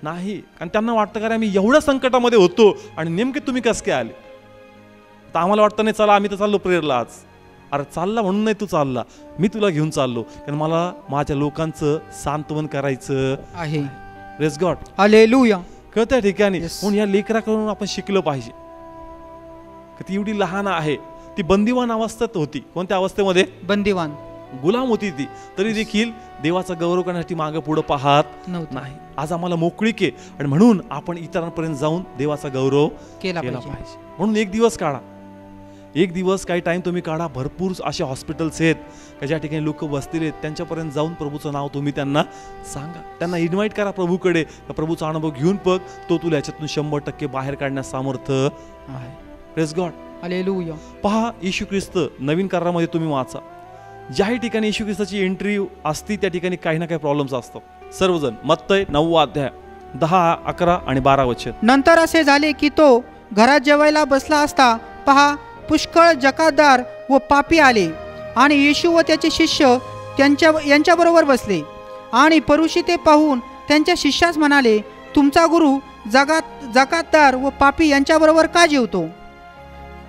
Speaker 1: नाही. कारण त्यांना वाटतं का रे आम्ही एवढ्या संकटामध्ये होतो आणि नेमके तुम्ही कसं काय आले. तर आम्हाला वाटतं नाही चला आम्ही तर चाललो प्रेयरला आज. अरे चालला म्हणून नाही तू चालला, मी तुला घेऊन चाललो कारण मला माझ्या लोकांचं सांत्वन करायचं
Speaker 2: आहे.
Speaker 1: Praise God.
Speaker 2: हालेलुया.
Speaker 1: कळत्या ठिकाणी
Speaker 2: Yes.
Speaker 1: म्हणून या लेकराकडून आपण शिकलं पाहिजे. ती एवढी लहान आहे, ती बंदिवान अवस्थेत होती. कोणत्या अवस्थेमध्ये?
Speaker 2: बंदिवान
Speaker 1: गुलाम होती ती, तरी देखील देवाचा गौरव करण्यासाठी मागे पुढे पाहत
Speaker 2: नव्हतं.
Speaker 1: नाही. आज आम्हाला मोकळीक आहे आणि म्हणून आपण इतरांपर्यंत जाऊन देवाचा गौरव
Speaker 2: केला
Speaker 1: केला
Speaker 2: पाहिजे.
Speaker 1: पाहिजे. म्हणून एक दिवस काढा, एक दिवस काही टाइम तुम्ही काढा. भरपूर असे हॉस्पिटल्स आहेत का ज्या ठिकाणी लोक बसतील आहेत, त्यांच्यापर्यंत जाऊन प्रभूचं नाव तुम्ही त्यांना सांगा. त्यांना इन्व्हाइट करा प्रभूकडे. प्रभूचा अनुभव घेऊन बघ, तो तुला याच्यातून 100% बाहेर काढण्यास सामर्थ्य आहे. Praise God.
Speaker 2: हालेलुया.
Speaker 1: पहा, येशू ख्रिस्त नवीन करारामध्ये तुम्ही वाचा, ज्याही ठिकाणी येशू ख्रिस्ताची एंट्री असती त्या ठिकाणी काही ना काही प्रॉब्लेम्स असतात. सर्वजण मत्तय 9 अध्याय 10, 11 आणि 12 वचन.
Speaker 2: नंतर असे झाले की तो घरात जेवायला बसला असता पहा पुष्कळ जकातदार व पापी आले आणि येशू व त्याचे शिष्य यांच्याबरोबर बसले. आणि परुषी ते पाहून त्यांच्या शिष्यास म्हणाले, तुमचा गुरु जकातदार व पापी यांच्याबरोबर का जेवतो?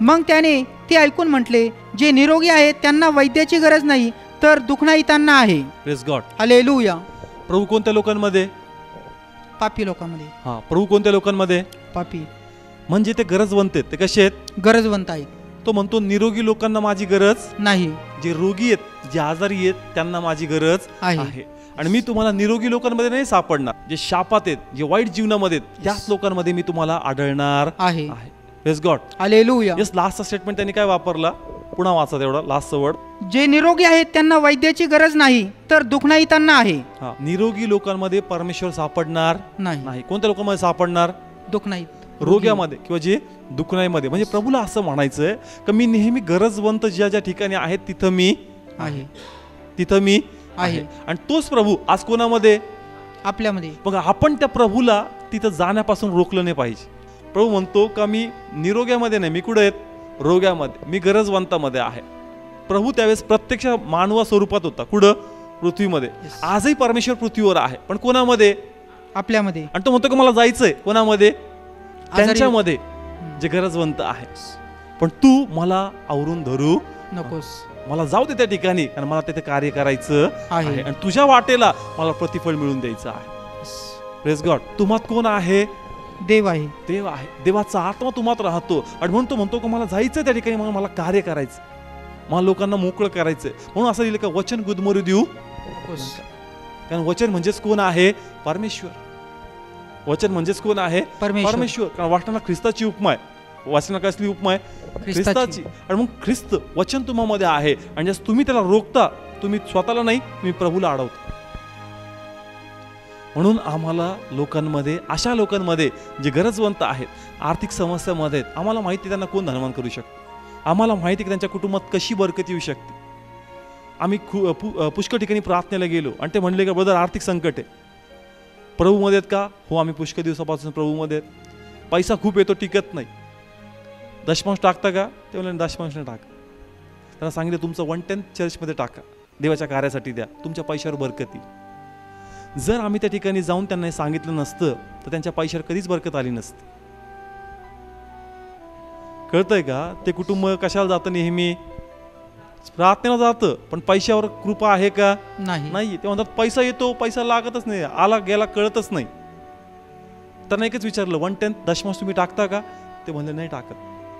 Speaker 2: मग त्याने ते ऐकून म्हटले, जे निरोगी आहेत त्यांना वैद्याची गरज नाही, तर दुखणाईतांना आहे.
Speaker 1: Praise God.
Speaker 2: हालेलुया.
Speaker 1: प्रभू कोणत्या लोकांमध्ये?
Speaker 2: पापी लोकांमध्ये.
Speaker 1: हा, प्रभू कोणत्या लोकांमध्ये?
Speaker 2: पापी
Speaker 1: म्हणजे ते गरजवंत आहेत. ते कसे आहेत?
Speaker 2: गरजवंत आहेत.
Speaker 1: तो म्हणतो निरोगी लोकांना माझी गरज
Speaker 2: नाही,
Speaker 1: जे रोगी आहेत, जे आजारी आहेत त्यांना माझी गरज
Speaker 2: आहे.
Speaker 1: आहे. आणि मी तुम्हाला निरोगी लोकांमध्ये नाही सापडणार. जे शापात आहेत, जे वाईट जीवनामध्ये आहेत, त्याच लोकांमध्ये मी तुम्हाला आढळणार
Speaker 2: आहे.
Speaker 1: Praise God.
Speaker 2: हालेलुया.
Speaker 1: यस, लास्टचा स्टेटमेंट त्यांनी काय वापरला? पुन्हा वाचा तेवढा लास्टचा वर्ड.
Speaker 2: जे निरोगी आहेत त्यांना वैद्याची गरज नाही, तर दुखणाईतांना आहे.
Speaker 1: हा, निरोगी लोकांमध्ये परमेश्वर सापडणार
Speaker 2: नाही.
Speaker 1: नाही. कोणत्या लोकांमध्ये सापडणार?
Speaker 2: दुखणाईत.
Speaker 1: रोग्यामध्ये किंवा जे दुखण्यामध्ये. म्हणजे प्रभूला असं म्हणायचंय की मी नेहमी गरजवंत ज्या ज्या ठिकाणी आहेत तिथं मी
Speaker 2: आहे.
Speaker 1: तिथं मी
Speaker 2: आहे.
Speaker 1: आणि तोच प्रभू आज कोणामध्ये?
Speaker 2: आपल्यामध्ये.
Speaker 1: मग आपण त्या प्रभूला तिथं जाण्यापासून रोखलं नाही पाहिजे. प्रभू म्हणतो का मी निरोग्यामध्ये नाही, मी कुठे आहेत? रोग्यामध्ये. मी गरजवंतामध्ये आहे. प्रभू त्यावेळेस प्रत्यक्ष मानवा स्वरूपात होता. कुठं? पृथ्वीमध्ये.
Speaker 2: Yes.
Speaker 1: आजही परमेश्वर पृथ्वीवर आहे, पण कोणामध्ये?
Speaker 2: आपल्यामध्ये.
Speaker 1: आणि तो म्हणतो की मला जायचंय कोणामध्ये?
Speaker 2: आजारी-
Speaker 1: त्यांच्यामध्ये जे गरजवंत आहे. पण तू मला आवरून धरू
Speaker 2: नकोस.
Speaker 1: मला जाऊ दे त्या ठिकाणी, कारण मला तिथे कार्य करायचं
Speaker 2: आहे.
Speaker 1: आहे आणि तुझ्या वाटेला मला प्रतिफळ मिळून द्यायचं आहे. Praise God. तुम्हात कोण आहे?
Speaker 2: देव आहे.
Speaker 1: देव आहे. देवाचा आत्मा तुम्हात राहतो आणि म्हणून तो म्हणतो की मला जायचं त्या ठिकाणी, मला कार्य करायचं, मला लोकांना मोकळं करायचंय. म्हणून असं लिहिलं का वचन गुदमरू देऊ
Speaker 2: नकोस.
Speaker 1: कारण वचन म्हणजेच कोण आहे? परमेश्वर. वचन म्हणजेच कोण आहे? परमेश्वर. कारण वाचनाला ख्रिस्ताची उपमा आहे. वाचनाला कसली उपमा आहे? ख्रिस्ताची. आणि मग ख्रिस्त वचन तुम्हामध्ये आहे आणि जसं तुम्ही त्याला रोखता, तुम्ही स्वतःला नाही, तुम्ही प्रभूला अडवता. म्हणून आम्हाला लोकांमध्ये, अशा लोकांमध्ये जे गरजवंत आहेत, आर्थिक समस्यामध्ये आहेत, आम्हाला माहिती आहे त्यांना कोण धनवान करू शकतो. आम्हाला माहिती आहे की त्यांच्या कुटुंबात कशी बरकत येऊ शकते. आम्ही पुष्कळ ठिकाणी प्रार्थनेला गेलो आणि ते म्हणले का ब्रदर आर्थिक संकट आहे, प्रभूमध्ये आहेत का? हो, आम्ही पुष्कळ दिवसापासून प्रभूमध्ये आहेत. पैसा खूप येतो, टिकत नाही. दशमांश टाकता का? ते म्हणले दशमांश नाही टाका. त्यांना सांगितलं तुमचं 1/10 चर्चमध्ये टाका, देवाच्या कार्यासाठी द्या, तुमच्या पैशावर बरकत येईल. जर आम्ही त्या ठिकाणी जाऊन त्यांना सांगितलं नसतं तर त्यांच्या पैशावर कधीच बरकत आली नसती. कळतंय का? ते कुटुंब कशाला जातं? नेहमी प्रार्थनेला जातं, पण पैशावर कृपा आहे का? नाही. ते म्हणतात पैसा येतो, पैसा लागतच नाही, आला गेला कळतच नाही. त्यांना एकच विचारलं 1/10 दशमांश तुम्ही टाकता का? ते म्हणले नाही टाकत.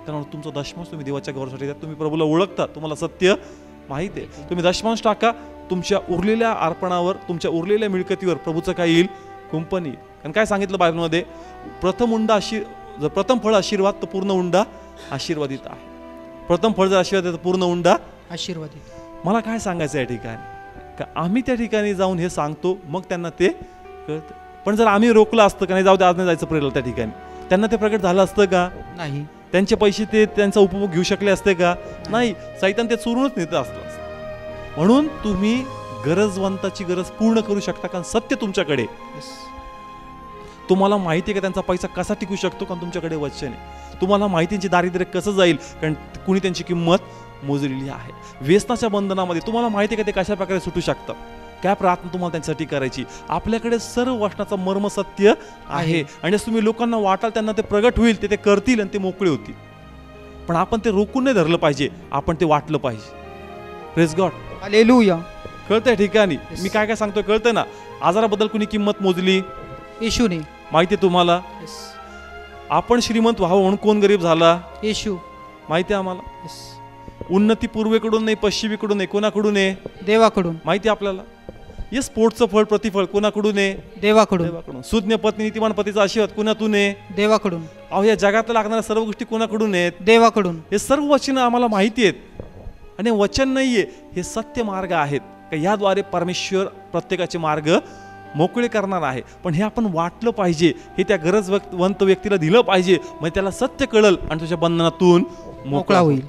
Speaker 1: त्यांना तुमचं दशमांश तुम्ही देवाच्या गौरवासाठी द्या, तुम्ही प्रभूला ओळखता, तुम्हाला सत्य माहिती आहे, तुम्ही दशमांश टाका. तुमच्या उरलेल्या अर्पणावर, तुमच्या उरलेल्या मिळकतीवर प्रभूचं काय येईल? कुंपण येईल. कारण काय सांगितलं बायबलमध्ये? प्रथम फळ आशीर्वाद तर पूर्ण उंडा आशीर्वादित आहे. प्रथम फळ जर आशीर्वाद तर पूर्ण उंडा
Speaker 2: आशीर्वादित.
Speaker 1: मला काय सांगायचं या ठिकाणी? का आम्ही त्या ठिकाणी जाऊन हे सांगतो, मग त्यांना ते कळतं. पण जर आम्ही रोखलं असतं का नाही जाऊ दे आज नाही जायचं प्रेरला, त्या ठिकाणी त्यांना ते प्रकट झालं असतं का?
Speaker 2: नाही.
Speaker 1: त्यांचे पैसे ते त्यांचा उपभोग घेऊ शकले असते का? नाही. सैतान ते चोरूनच नेत असलं. म्हणून तुम्ही गरजवंताची गरज पूर्ण करू शकता, कारण सत्य तुमच्याकडे. तुम्हाला माहिती आहे का त्यांचा पैसा कसा टिकू शकतो? कारण तुमच्याकडे वचन आहे. तुम्हाला माहिती त्यांची दारिद्र्य कसं जाईल, कारण कुणी त्यांची किंमत मोजलेली आहे. व्यसनाच्या बंधनामध्ये तुम्हाला माहिती आहे का ते कशा प्रकारे सुटू शकतात. काय प्रार्थना तुम्हाला त्यांच्यासाठी करायची. आपल्याकडे सर्व वचनाचं मर्म सत्य आहे आणि जर तुम्ही लोकांना वाटाल त्यांना ते प्रगट होईल, ते करतील आणि ते मोकळे होतील. पण आपण ते रोखून नाही धरलं पाहिजे, आपण ते वाटलं पाहिजे. Praise God.
Speaker 2: हालेलुया.
Speaker 1: कळतंय ठिकाणी मी काय काय सांगतोय, कळतंय ना. आजाराबद्दल कुणी किंमत मोजली?
Speaker 2: येशूने.
Speaker 1: माहिती आहे तुम्हाला? आपण श्रीमंत व्हावं म्हणून कोण गरीब झाला?
Speaker 2: येशू.
Speaker 1: माहिती आहे आम्हाला. उन्नती पूर्वेकडून नाही, पश्चिमेकडून नाही, कोणाकडून आहे?
Speaker 2: देवाकडून.
Speaker 1: माहिती आहे आपल्याला. हे स्पोर्टचं फळ प्रतिफळ कोणाकडून आहे?
Speaker 2: देवाकडून.
Speaker 1: देवाकडून. सुज्ञ पत्नी नीतिमान पतीचा आशीर्वाद कोणातून आहे?
Speaker 2: देवाकडून.
Speaker 1: अहो या जगात लागणाऱ्या सर्व गोष्टी कोणाकडून आहेत?
Speaker 2: देवाकडून.
Speaker 1: हे सर्व वचन आम्हाला माहिती आहेत आणि वचन नाहीये, हे सत्य मार्ग आहेत का याद्वारे परमेश्वर प्रत्येकाचे मार्ग मोकळे करणार आहे. पण हे आपण वाटलं पाहिजे, हे त्या गरजवंत व्यक्तीला दिलं पाहिजे, म्हणजे त्याला सत्य कळल आणि तुझ्या बंधनातून मोकळा होईल.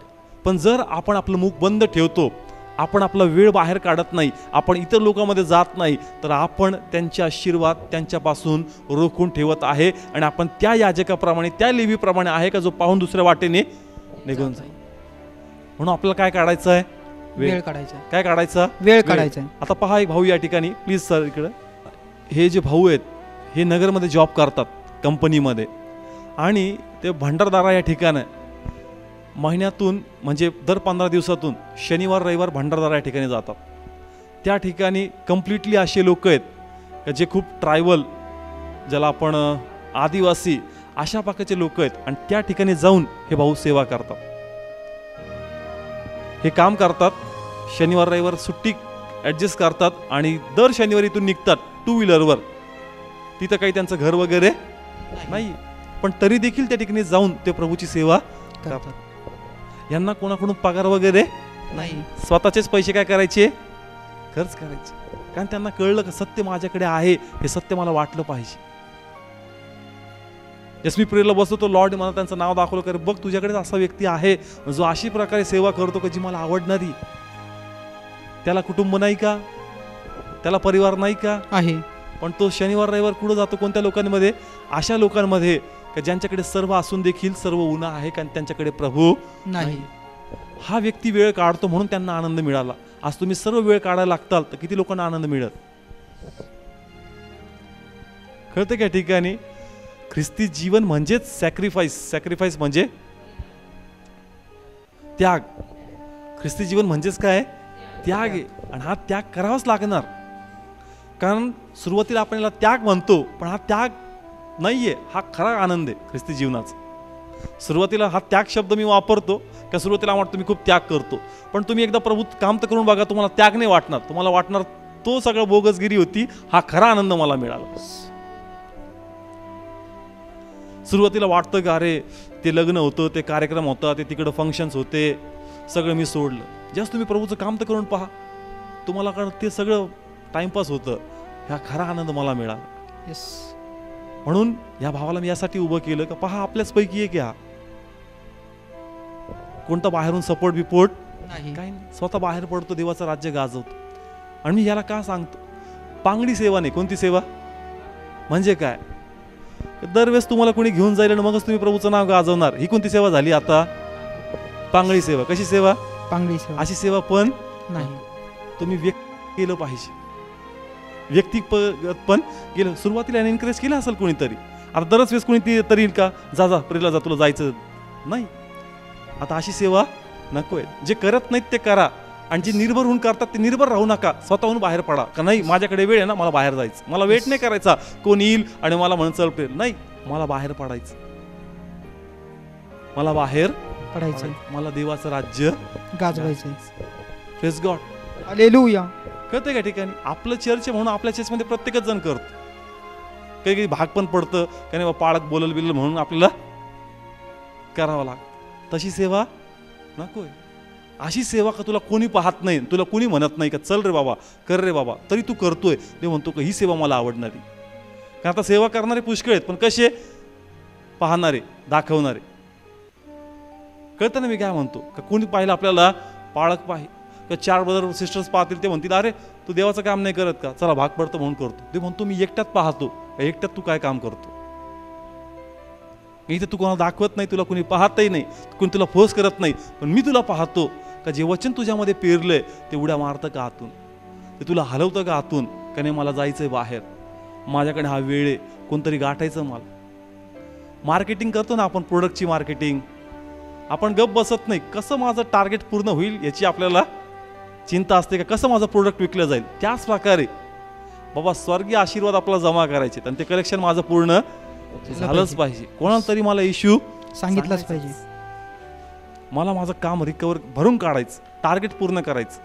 Speaker 1: पण जर आपण आपलं मुख बंद ठेवतो, आपण आपला वेळ बाहेर काढत नाही, आपण इतर लोकांमध्ये जात नाही, तर आपण त्यांचे आशीर्वाद त्यांच्यापासून रोखून ठेवत आहे आणि आपण त्या याजकाप्रमाणे, त्या लेवीप्रमाणे आहे का जो पाहून दुसऱ्या वाटेने निघून जाईल. म्हणून आपल्याला काय काढायचं आहे?
Speaker 2: वेळ काढायचा.
Speaker 1: काय काढायचा?
Speaker 2: वेळ काढायचा.
Speaker 1: आता पहा एक भाऊ या ठिकाणी, प्लीज सर इकडं. हे जे भाऊ आहेत हे नगरमध्ये जॉब करतात कंपनीमध्ये आणि ते भंडारदारा या ठिकाणी महिन्यातून म्हणजे दर 15 दिवसातून शनिवार रविवार भंडारदारा या ठिकाणी जातात. त्या ठिकाणी कम्प्लिटली असे लोक आहेत का जे खूप ट्रायबल, ज्याला आपण आदिवासी अशा प्रकारचे लोक आहेत आणि त्या ठिकाणी जाऊन हे भाऊ सेवा करतात. हे काम करतात, शनिवार रविवार सुट्टी ॲडजस्ट करतात आणि दर शनिवारी इथून निघतात 2 व्हीलरवर. तिथं काही त्यांचं घर वगैरे नाही, पण तरी देखील त्या ठिकाणी जाऊन ते प्रभूची सेवा करतात. यांना कोणाकडून पगार वगैरे नाही, स्वतःचेच पैसे काय करायचे? खर्च करायचे. कारण त्यांना कळलं का सत्य माझ्याकडे आहे, हे सत्य मला वाटलं पाहिजे. जस मी प्रेयरला बसतो, लॉर्ड मला त्यांचं नाव दाखवलं, कर बघ तुझ्याकडे असा व्यक्ती आहे जो अशी प्रकारे सेवा करतो का जी मला आवडणारी. त्याला कुटुंब नाही का? त्याला परिवार नाही का? आहे. पण तो शनिवार रविवार कुठं जातो? कोणत्या लोकांमध्ये? अशा लोकांमध्ये का ज्यांच्याकडे सर्व असून देखील सर्व उन्हा आहे कारण त्यांच्याकडे प्रभू नाही. हा व्यक्ती वेळ काढतो म्हणून त्यांना आनंद मिळाला. आज तुम्ही सर्व वेळ काढायला लागताल तर किती लोकांना आनंद मिळत? कळतं का ठिकाणी? ख्रिस्ती जीवन म्हणजेच सॅक्रिफाईस. सॅक्रिफाईस म्हणजे त्याग. ख्रिस्ती जीवन म्हणजेच काय? त्याग आहे. आणि हा त्याग करावाच लागणार. कारण सुरुवातीला आपण याला त्याग म्हणतो, पण हा त्याग नाहीये, हा खरा आनंद आहे ख्रिस्ती जीवनाचा. सुरुवातीला हा त्याग शब्द मी वापरतो का सुरुवातीला वाटतं मी खूप त्याग करतो, पण तुम्ही एकदा प्रभू काम तर करून बघा, तुम्हाला त्याग नाही वाटणार. तुम्हाला वाटणार तो सगळं बोगसगिरी होती, हा खरा आनंद मला मिळाला. सुरुवातीला वाटतं का अरे ते लग्न होतं, ते कार्यक्रम होता, ते तिकडं फंक्शन्स होते, सगळं मी सोडलं. ज्यास तुम्ही प्रभूचं काम तर करून पहा, तुम्हाला कळ ते सगळं टाइमपास होतं, ह्या खरा आनंद मला मिळाला. म्हणून या भावाला मी यासाठी उभं केलं का पहा आपल्याच पैकी एक या कोणता बाहेरून सपोर्ट बिपोर्ट नाही, काही नाही, स्वतः बाहेर पडतो, देवाचं राज्य गाजवतो. आणि मी याला का सांगतो? पांगडी सेवा नाही. कोणती सेवा म्हणजे काय? दरवेळेस तुम्हाला कोणी घेऊन जाईल आणि मगच तुम्ही प्रभूचं नाव गाजवणार, ही कोणती सेवा झाली आता? पांगडी सेवा. कशी सेवा? पांगडी सेवा. अशी सेवा पण नाही. तुम्ही व्यक्त केलं पाहिजे. व्यक्ती पण गेलं. सुरुवातीला एनकरेज केलं असेल कोणीतरी, आता दरच वेळेस कोणी तरी येईल का जा जा प्रेरला जा, तुला जायचं नाही. आता अशी सेवा नको आहे. जे करत नाहीत ते करा, आणि जे निर्भर होऊन करतात ते निर्भर राहू नका. स्वतःहून बाहेर पडा का नाही माझ्याकडे वेळ आहे ना, मला बाहेर जायचं, मला वेट नाही करायचा कोण येईल आणि मला म्हणून चल प्रेर, नाही, मला बाहेर पडायचं, मला बाहेर पडायचं, मला देवाचं राज्य गाजवायचं. Praise God. हालेलुया. कळतंय का ठिकाणी? आपलं चर्च म्हणून आपल्या चर्चमध्ये प्रत्येकच जण करतो. काही काही भाग पण पडतं का नाही, पाळक बोलल बिलल म्हणून आपल्याला करावं लागतं. तशी सेवा नकोय. अशी सेवा का तुला कोणी पाहत नाही, तुला कोणी म्हणत नाही का चल रे बाबा कर रे बाबा, तरी तू करतोय, ते म्हणतो का ही सेवा मला आवडणारी. कारण आता सेवा करणारे पुष्कळ आहेत, पण कसे? पाहणारे, दाखवणारे. कळतं ना मी काय म्हणतो? का कोणी पाहिलं आपल्याला पाळक पाहिजे का 4 ब्रदर सिस्टर्स पाहतील, ते म्हणतील अरे तू देवाचं काम नाही करत का, चला भाग पडतं म्हणून करतो. ते म्हणतो मी एकट्यात पाहतो, एकट्यात तू काय काम करतो? इथे तू कोणाला दाखवत नाही, तुला कोणी पाहतही नाही, कोणी तुला फोर्स करत नाही, पण मी तुला पाहतो का जे वचन तुझ्यामध्ये पेरलंय ते उड्या मारतं का आतून. ते तुला हलवतं का आतून का नाही मला जायचंय बाहेर, माझ्याकडे हा वेळ आहे, कोणतरी गाठायचं मला. मार्केटिंग करतो ना आपण, प्रोडक्टची मार्केटिंग, आपण गप बसत नाही. कसं माझं टार्गेट पूर्ण होईल याची आपल्याला चिंता असते, का कसं माझं प्रोडक्ट विकलं जाईल. त्याच प्रकारे बाबा स्वर्गीय आशीर्वाद आपल्याला जमा करायचे आणि ते कलेक्शन माझं पूर्ण झालंच पाहिजे. कोणाला तरी मला इश्यू
Speaker 2: सांगितलंच पाहिजे.
Speaker 1: मला माझं काम रिकवर भरून काढायचं, टार्गेट पूर्ण करायचं,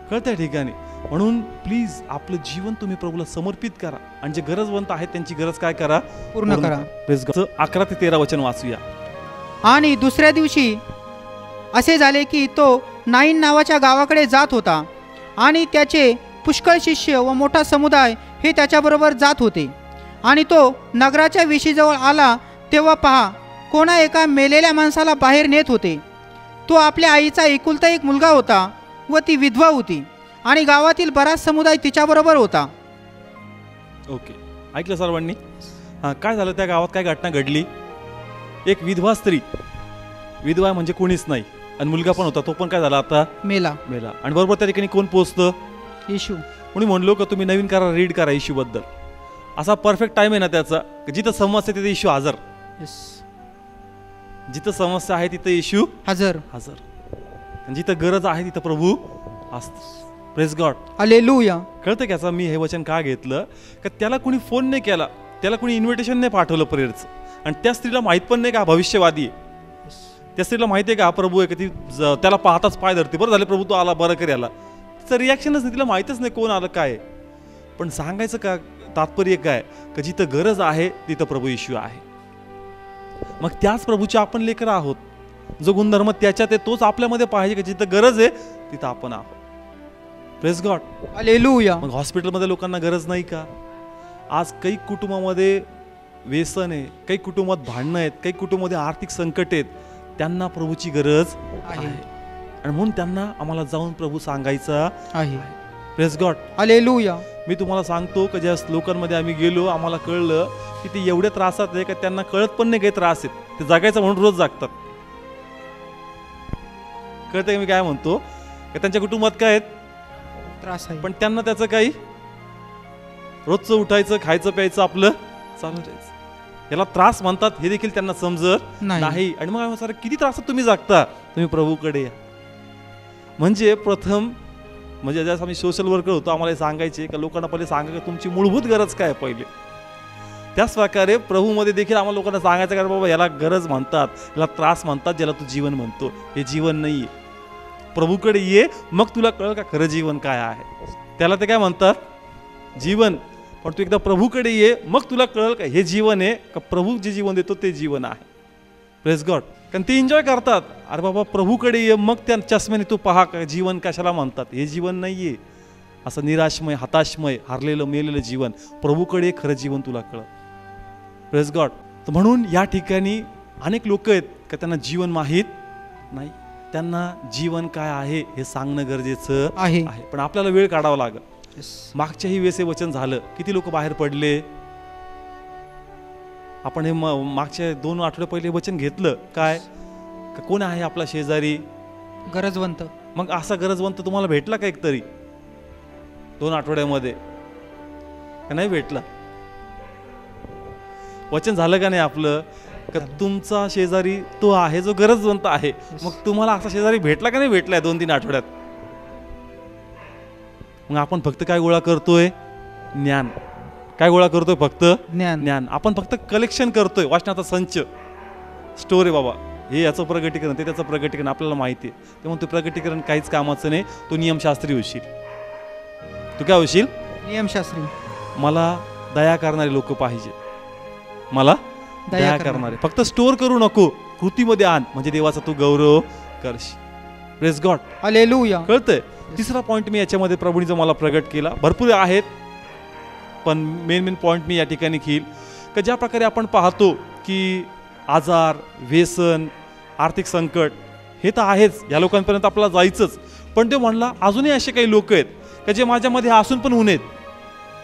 Speaker 1: कळत्या ठिकाणी. म्हणून प्लीज आपलं जीवन तुम्ही प्रभूला समर्पित करा आणि जे गरजवंत आहेत त्यांची गरज काय करा,
Speaker 2: पूर्ण करा.
Speaker 1: 11 ते 13 वचन वाचूया.
Speaker 2: आणि दुसऱ्या दिवशी असे झाले की तो नाईन नावाच्या गावाकडे जात होता आणि त्याचे पुष्कळ शिष्य व मोठा समुदाय हे त्याच्याबरोबर जात होते. आणि तो नगराच्या वेशीजवळ आला तेव्हा पहा, कोणा एका मेलेल्या माणसाला बाहेर नेत होते. तो आपल्या आईचा एकुलता एक मुलगा होता व ती विधवा होती आणि गावातील बराच समुदाय तिच्याबरोबर होता.
Speaker 1: ओके, ऐकलं सर्वांनी? हां, काय झालं त्या गावात, काय घटना घडली? एक विधवा स्त्री, विधवा म्हणजे कोणीच नाही, आणि मुलगा पण होता, तो पण काय झाला आता
Speaker 2: मेला.
Speaker 1: आणि बरोबर त्या ठिकाणी कोण पोहोचतं?
Speaker 2: येशू.
Speaker 1: कोणी म्हणलो का तुम्ही नवीन करा, रीड करा इश्यू बद्दल. असा परफेक्ट टाइम आहे ना त्याचा, जिथं समस्या तिथे इश्यू हजर. जिथं समस्या आहे तिथं इश्यू
Speaker 2: हजर.
Speaker 1: आणि जिथं गरज आहे तिथं प्रभू असतो. Praise God,
Speaker 2: hallelujah.
Speaker 1: कळतं की याचं मी हे वचन का घेतलं, का त्याला कुणी फोन नाही केला, त्याला कुणी इन्व्हिटेशन नाही पाठवलं प्रेयरचं, आणि त्या स्त्रीला माहित पण नाही का भविष्यवादी आहे. त्या स्त्रीला माहिती आहे का हा प्रभू आहे, का ती त्याला पाहताच पाय धरते, बरं झालं प्रभू तो आला, बरं कर याला. तिचं रिॲक्शनच नाही, तिला माहीतच नाही कोण आलं काय. पण सांगायचं का तात्पर्य काय, का जिथं गरज आहे तिथं प्रभू येशू आहे. मग त्याच प्रभूचे आपण लेकर आहोत. जो गुणधर्म त्याच्यात आहे तोच आपल्यामध्ये पाहिजे, की जिथं गरज आहे तिथं आपण आहोत. Praise God,
Speaker 2: hallelujah.
Speaker 1: मग हॉस्पिटलमध्ये लोकांना गरज नाही का? आज काही कुटुंबामध्ये व्यसन आहे, काही कुटुंबात भांडणं आहेत, काही कुटुंबामध्ये आर्थिक संकट आहेत, त्यांना प्रभूची गरज आहे. आणि म्हणून त्यांना आम्हाला जाऊन प्रभू सांगायचा आहे. Praise God,
Speaker 2: hallelujah.
Speaker 1: मी तुम्हाला सांगतो की ज्या लोकांमध्ये आम्ही गेलो, आम्हाला कळलं की ते एवढ्या त्रासात आहे का त्यांना कळत पण नाही काही त्रास आहेत. ते जगायचं म्हणून रोज जागतात. कळतंय मी काय म्हणतो, की त्यांच्या कुटुंबात काय आहेत
Speaker 2: त्रास आहे,
Speaker 1: पण त्यांना त्याचं काही रोजचं उठायचं, खायचं प्यायचं आपलं चालू राहायचं. याला त्रास म्हणतात हे देखील त्यांना समजत नाही. आणि मग सर किती त्रासात तुम्ही जागता, तुम्ही प्रभूकडे या. म्हणजे प्रथम म्हणजे ज्यावेळेस आम्ही सोशल वर्कर होतो, आम्हाला सांगायचे का लोकांना पहिले सांगा की तुमची मूलभूत गरज काय आहे पहिले. त्याच प्रकारे प्रभूमध्ये देखील आम्हाला लोकांना सांगायचं का बाबा याला गरज म्हणतात, याला त्रास म्हणतात, ज्याला तू जीवन म्हणतो हे जीवन नाही आहे. प्रभूकडे ये, मग तुला कळलं का खरं जीवन काय आहे. त्याला ते काय म्हणतात जीवन. पण तू एकदा प्रभूकडे ये, मग तुला कळलं का हे जीवन आहे, का प्रभू जे जीवन देतो ते जीवन आहे. Praise God. कारण ते एन्जॉय करतात. अरे बाबा प्रभूकडे ये, मग त्या चष्म्याने तू पहा का जीवन कशाला म्हणतात. हे जीवन नाही आहे, असं निराशमय, हताशमय, हारलेलं मेलेलं जीवन. प्रभूकडे खरं जीवन तुला कळत. Praise God. तर म्हणून या ठिकाणी अनेक लोक आहेत का त्यांना जीवन माहीत नाही. त्यांना जीवन काय आहे हे सांगणं गरजेचं आहे. पण आपल्याला वेळ काढावा लागेल. मागच्याही वेळेस हे वचन झालं, किती लोक बाहेर पडले. आपण हे मागच्या 2 आठवडे पहिले वचन घेतलं काय, का कोण आहे आपला शेजारी
Speaker 2: गरजवंत.
Speaker 1: मग असा गरजवंत तुम्हाला भेटला का एक तरी 2 आठवड्यामध्ये, का नाही भेटला? वचन झालं का नाही आपलं, का तुमचा शेजारी तो आहे जो गरजवंत आहे. मग तुम्हाला असा शेजारी भेटला का नाही भेटलाय 2-3 आठवड्यात? मग आपण फक्त काय गोळा करतोय? ज्ञान. काय गोळा करतोय? फक्त ज्ञान. आपण फक्त कलेक्शन करतोय, वाचनाचा संच, स्टोर आहे बाबा, हे याचं प्रगटीकरण, ते त्याचं प्रगटीकरण आपल्याला माहिती आहे. तेव्हा ते प्रगटीकरण काहीच कामाचं नाही. तो नियमशास्त्री होशील. तू काय होशील?
Speaker 2: नियमशास्त्री. मला
Speaker 1: दया करणारे लोक पाहिजे, मला दया करणारे. फक्त स्टोर करू नको, कृतीमध्ये आण, म्हणजे देवाचा तू गौरव करशील. Praise God,
Speaker 2: hallelujah.
Speaker 1: कळतंय? तिसरा पॉईंट मी याच्यामध्ये प्रभूंनी मला प्रगट केला. भरपूर आहेत, पण मेन पॉईंट मी या ठिकाणी घेईल की ज्या प्रकारे आपण पाहतो की आजार, व्यसन, आर्थिक संकट हे तर आहेच, या लोकांपर्यंत आपल्याला जायचंच. पण ते म्हणला अजूनही असे काही लोक आहेत की जे माझ्यामध्ये असून पण ऊन आहेत,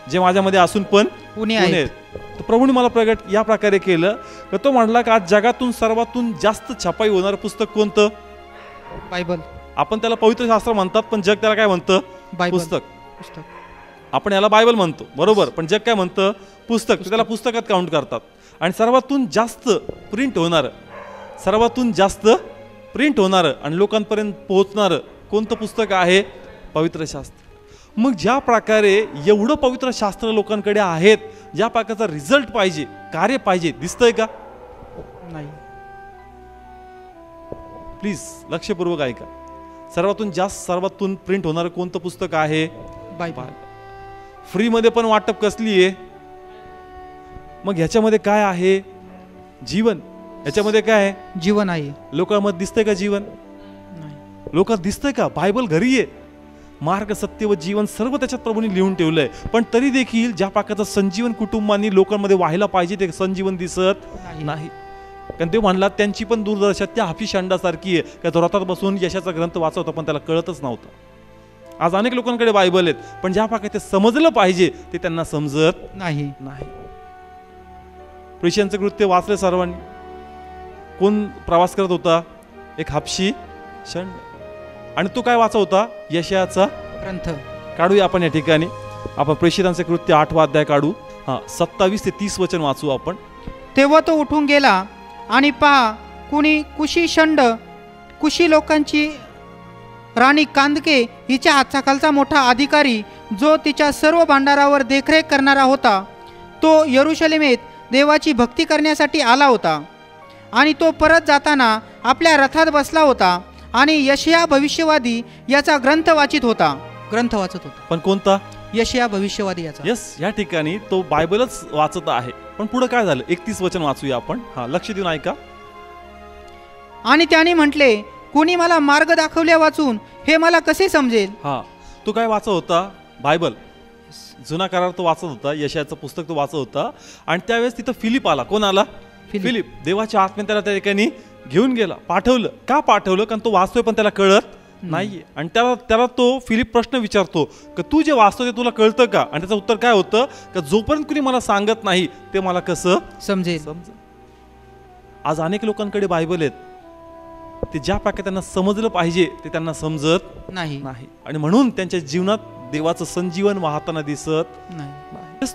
Speaker 1: जे माझ्यामध्ये असून पण ऊन आहेत. तर प्रभूने मला प्रगट या प्रकारे केलं की तो म्हणला की आज जगातून सर्वातून जास्त छपाई होणारं पुस्तक कोणतं?
Speaker 2: बायबल.
Speaker 1: आपण त्याला पवित्र शास्त्र म्हणतात, पण जग त्याला काय म्हणतं?
Speaker 2: बायबल.
Speaker 1: पुस्तक. आपण याला बायबल म्हणतो बरोबर, पण जग काय म्हणतं? पुस्तक. ते त्याला पुस्तकात काउंट करतात. आणि सर्वातून जास्त प्रिंट होणारं आणि लोकांपर्यंत पोहोचणारं कोणतं पुस्तक आहे? पवित्र शास्त्र. मग ज्या प्रकारे एवढं पवित्र शास्त्र लोकांकडे आहेत, ज्या प्रकारचा रिझल्ट पाहिजे, कार्य पाहिजे, दिसतंय का?
Speaker 2: नाही.
Speaker 1: प्लीज लक्षपूर्वक ऐका. सर्वातून प्रिंट होणारं कोणतं पुस्तक आहे?
Speaker 2: बायबल.
Speaker 1: फ्रीमध्ये पण वाटप कसली आहे? मग ह्याच्यामध्ये काय आहे? जीवन. ह्याच्यामध्ये काय आहे?
Speaker 2: जीवन आहे.
Speaker 1: लोकांमध्ये दिसतंय का जीवन?
Speaker 2: नाही.
Speaker 1: लोकांना दिसतंय का? बायबल घरी आहे. मार्ग, सत्य व जीवन सर्व त्याच्यात प्रभूंनी लिहून ठेवलंय. पण तरी देखील ज्या प्रकारचं संजीवन कुटुंबांनी लोकांमध्ये व्हायला पाहिजे ते संजीवन दिसत नाही. कारण ते म्हणला त्यांची पण दुर्दशा त्या हाफिशांडासारखी आहे का तो रथात बसून यशाचा ग्रंथ वाचत होता पण त्याला कळतच नव्हतं. आज अनेक लोकांकडे बायबल आहेत, पण ज्या प्रकारे ते समजलं पाहिजे ते त्यांना समजत नाही. प्रिशियनचं कृत्य वाचलं सर्वांनी. कोण प्रवास करत होता? एक हापशी शंड. आणि तो काय वाचत होता? यशाचा
Speaker 2: ग्रंथ.
Speaker 1: काढूया आपण या ठिकाणी. आपण प्रेषितांचे कृत्य 8वा अध्याय काढू. 27 ते 30 वचन वाचू आपण.
Speaker 2: तेव्हा तो उठून गेला आणि पहा, कुणी कुशी लोकांची राणी कांदके हिच्या हाताखालचा मोठा अधिकारी, जो तिच्या सर्व भांडारावर देखरेख करणारा होता, तो यरुशलेमेत देवाची भक्ती करण्यासाठी आला होता. आणि तो परत जाताना आपल्या रथात बसला होता आणि यशया भविष्यवादी याचा ग्रंथ वाचत होता.
Speaker 1: पण कोणता?
Speaker 2: यशया भविष्यवादी याचा.
Speaker 1: यस, या ठिकाणी तो बायबलच वाचत आहे. पण पुढे काय झालं? 31 वचन वाचूया आपण. लक्ष देऊन ऐका.
Speaker 2: आणि त्याने म्हटले, कुणी मला मार्ग दाखवल्या वाचून हे मला कसे समजेल?
Speaker 1: तो काय वाचत होता? बायबल. जुना करार तो वाचत होता, यशाचं पुस्तक तो वाचत होता. आणि त्यावेळेस तिथं फिलिप आला. कोण आला? फिलिप. देवाच्या आत्म्याने त्याला त्या ठिकाणी घेऊन गेला, पाठवलं. का पाठवलं? कारण तो वाचतोय पण त्याला कळत नाहीये. आणि त्याला तो फिलिप प्रश्न विचारतो की तू जे वाचतोय ते तुला कळतं का? आणि त्याचं उत्तर काय होतं? की जोपर्यंत कुणी मला सांगत नाही ते मला कसं
Speaker 2: समजेल.
Speaker 1: आज अनेक लोकांकडे बायबल आहेत, ते ज्या प्रकारे त्यांना समजलं पाहिजे ते त्यांना समजत नाही. आणि म्हणून त्यांच्या जीवनात देवाचं संजीवन वाहताना दिसत नाही.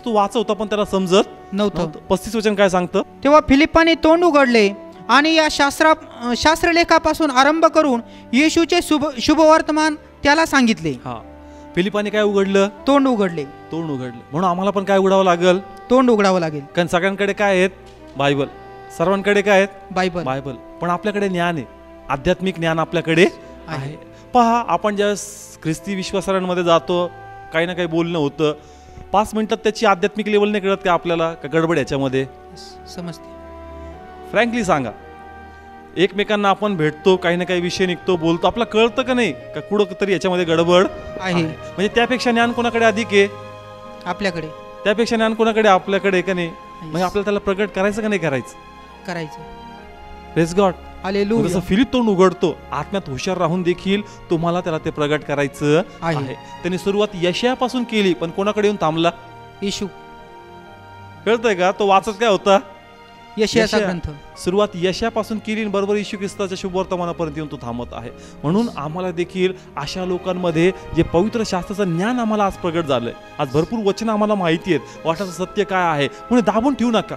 Speaker 1: तो वाचत होता पण त्याला समजत नव्हतं. 35 वचन काय सांगतं?
Speaker 2: तेव्हा फिलिप्पाने तोंड उघडले आणि या शास्त्रलेखापासून आरंभ करून येशूचे शुभवर्तमान त्याला सांगितले.
Speaker 1: फिलिप्पाने काय उघडलं?
Speaker 2: तोंड उघडले.
Speaker 1: म्हणून आम्हाला पण काय उघडावं लागेल?
Speaker 2: तोंड उघडावं लागेल.
Speaker 1: कारण सगळ्यांकडे काय आहेत? बायबल. सर्वांकडे काय आहेत?
Speaker 2: बायबल.
Speaker 1: पण आपल्याकडे ज्ञान आहे, आध्यात्मिक ज्ञान आपल्याकडे आहे. पहा, आपण ज्या ख्रिस्ती विश्वासांमध्ये जातो, काही ना काही बोलणं होतं, 5 मिनिटात त्याची आध्यात्मिक लेवल नाही कळत का आपल्याला? का गडबड याच्यामध्ये
Speaker 2: समजते? फ्रँकली
Speaker 1: सांगा, एकमेकांना आपण भेटतो, काही ना काही विषय निघतो, बोलतो, आपल्याला कळतं का नाही का कुठं तरी याच्यामध्ये गडबड आहे? म्हणजे त्यापेक्षा ज्ञान कोणाकडे अधिक आहे?
Speaker 2: आपल्याकडे.
Speaker 1: त्यापेक्षा ज्ञान कोणाकडे? आपल्याकडे. का नाही? म्हणजे आपल्याला त्याला प्रगट करायचं का नाही करायचं? Praise God.
Speaker 2: हालेलुया.
Speaker 1: जसं फिलिप तोंड उघडतो, आत्म्यात हुशार राहून देखील तुम्हाला त्याला ते प्रगट करायचं आहे. त्यांनी सुरुवात यशापासून केली, पण कोणाकडे येऊन थांबला? येशू. कळतंय का? तो वाचत काय होता?
Speaker 2: यशाचा ग्रंथ.
Speaker 1: सुरुवात यशापासून केली, बरोबर येशू ख्रिस्ताच्या शुभवर्तमानापर्यंत येऊन तो थांबत आहे. म्हणून आम्हाला देखील अशा लोकांमध्ये जे पवित्र शास्त्राचं ज्ञान आम्हाला आज प्रगट झालंय, आज भरपूर वचन आम्हाला माहिती आहेत, वाटाचं सत्य काय आहे, म्हणून दाबून ठेवू नका.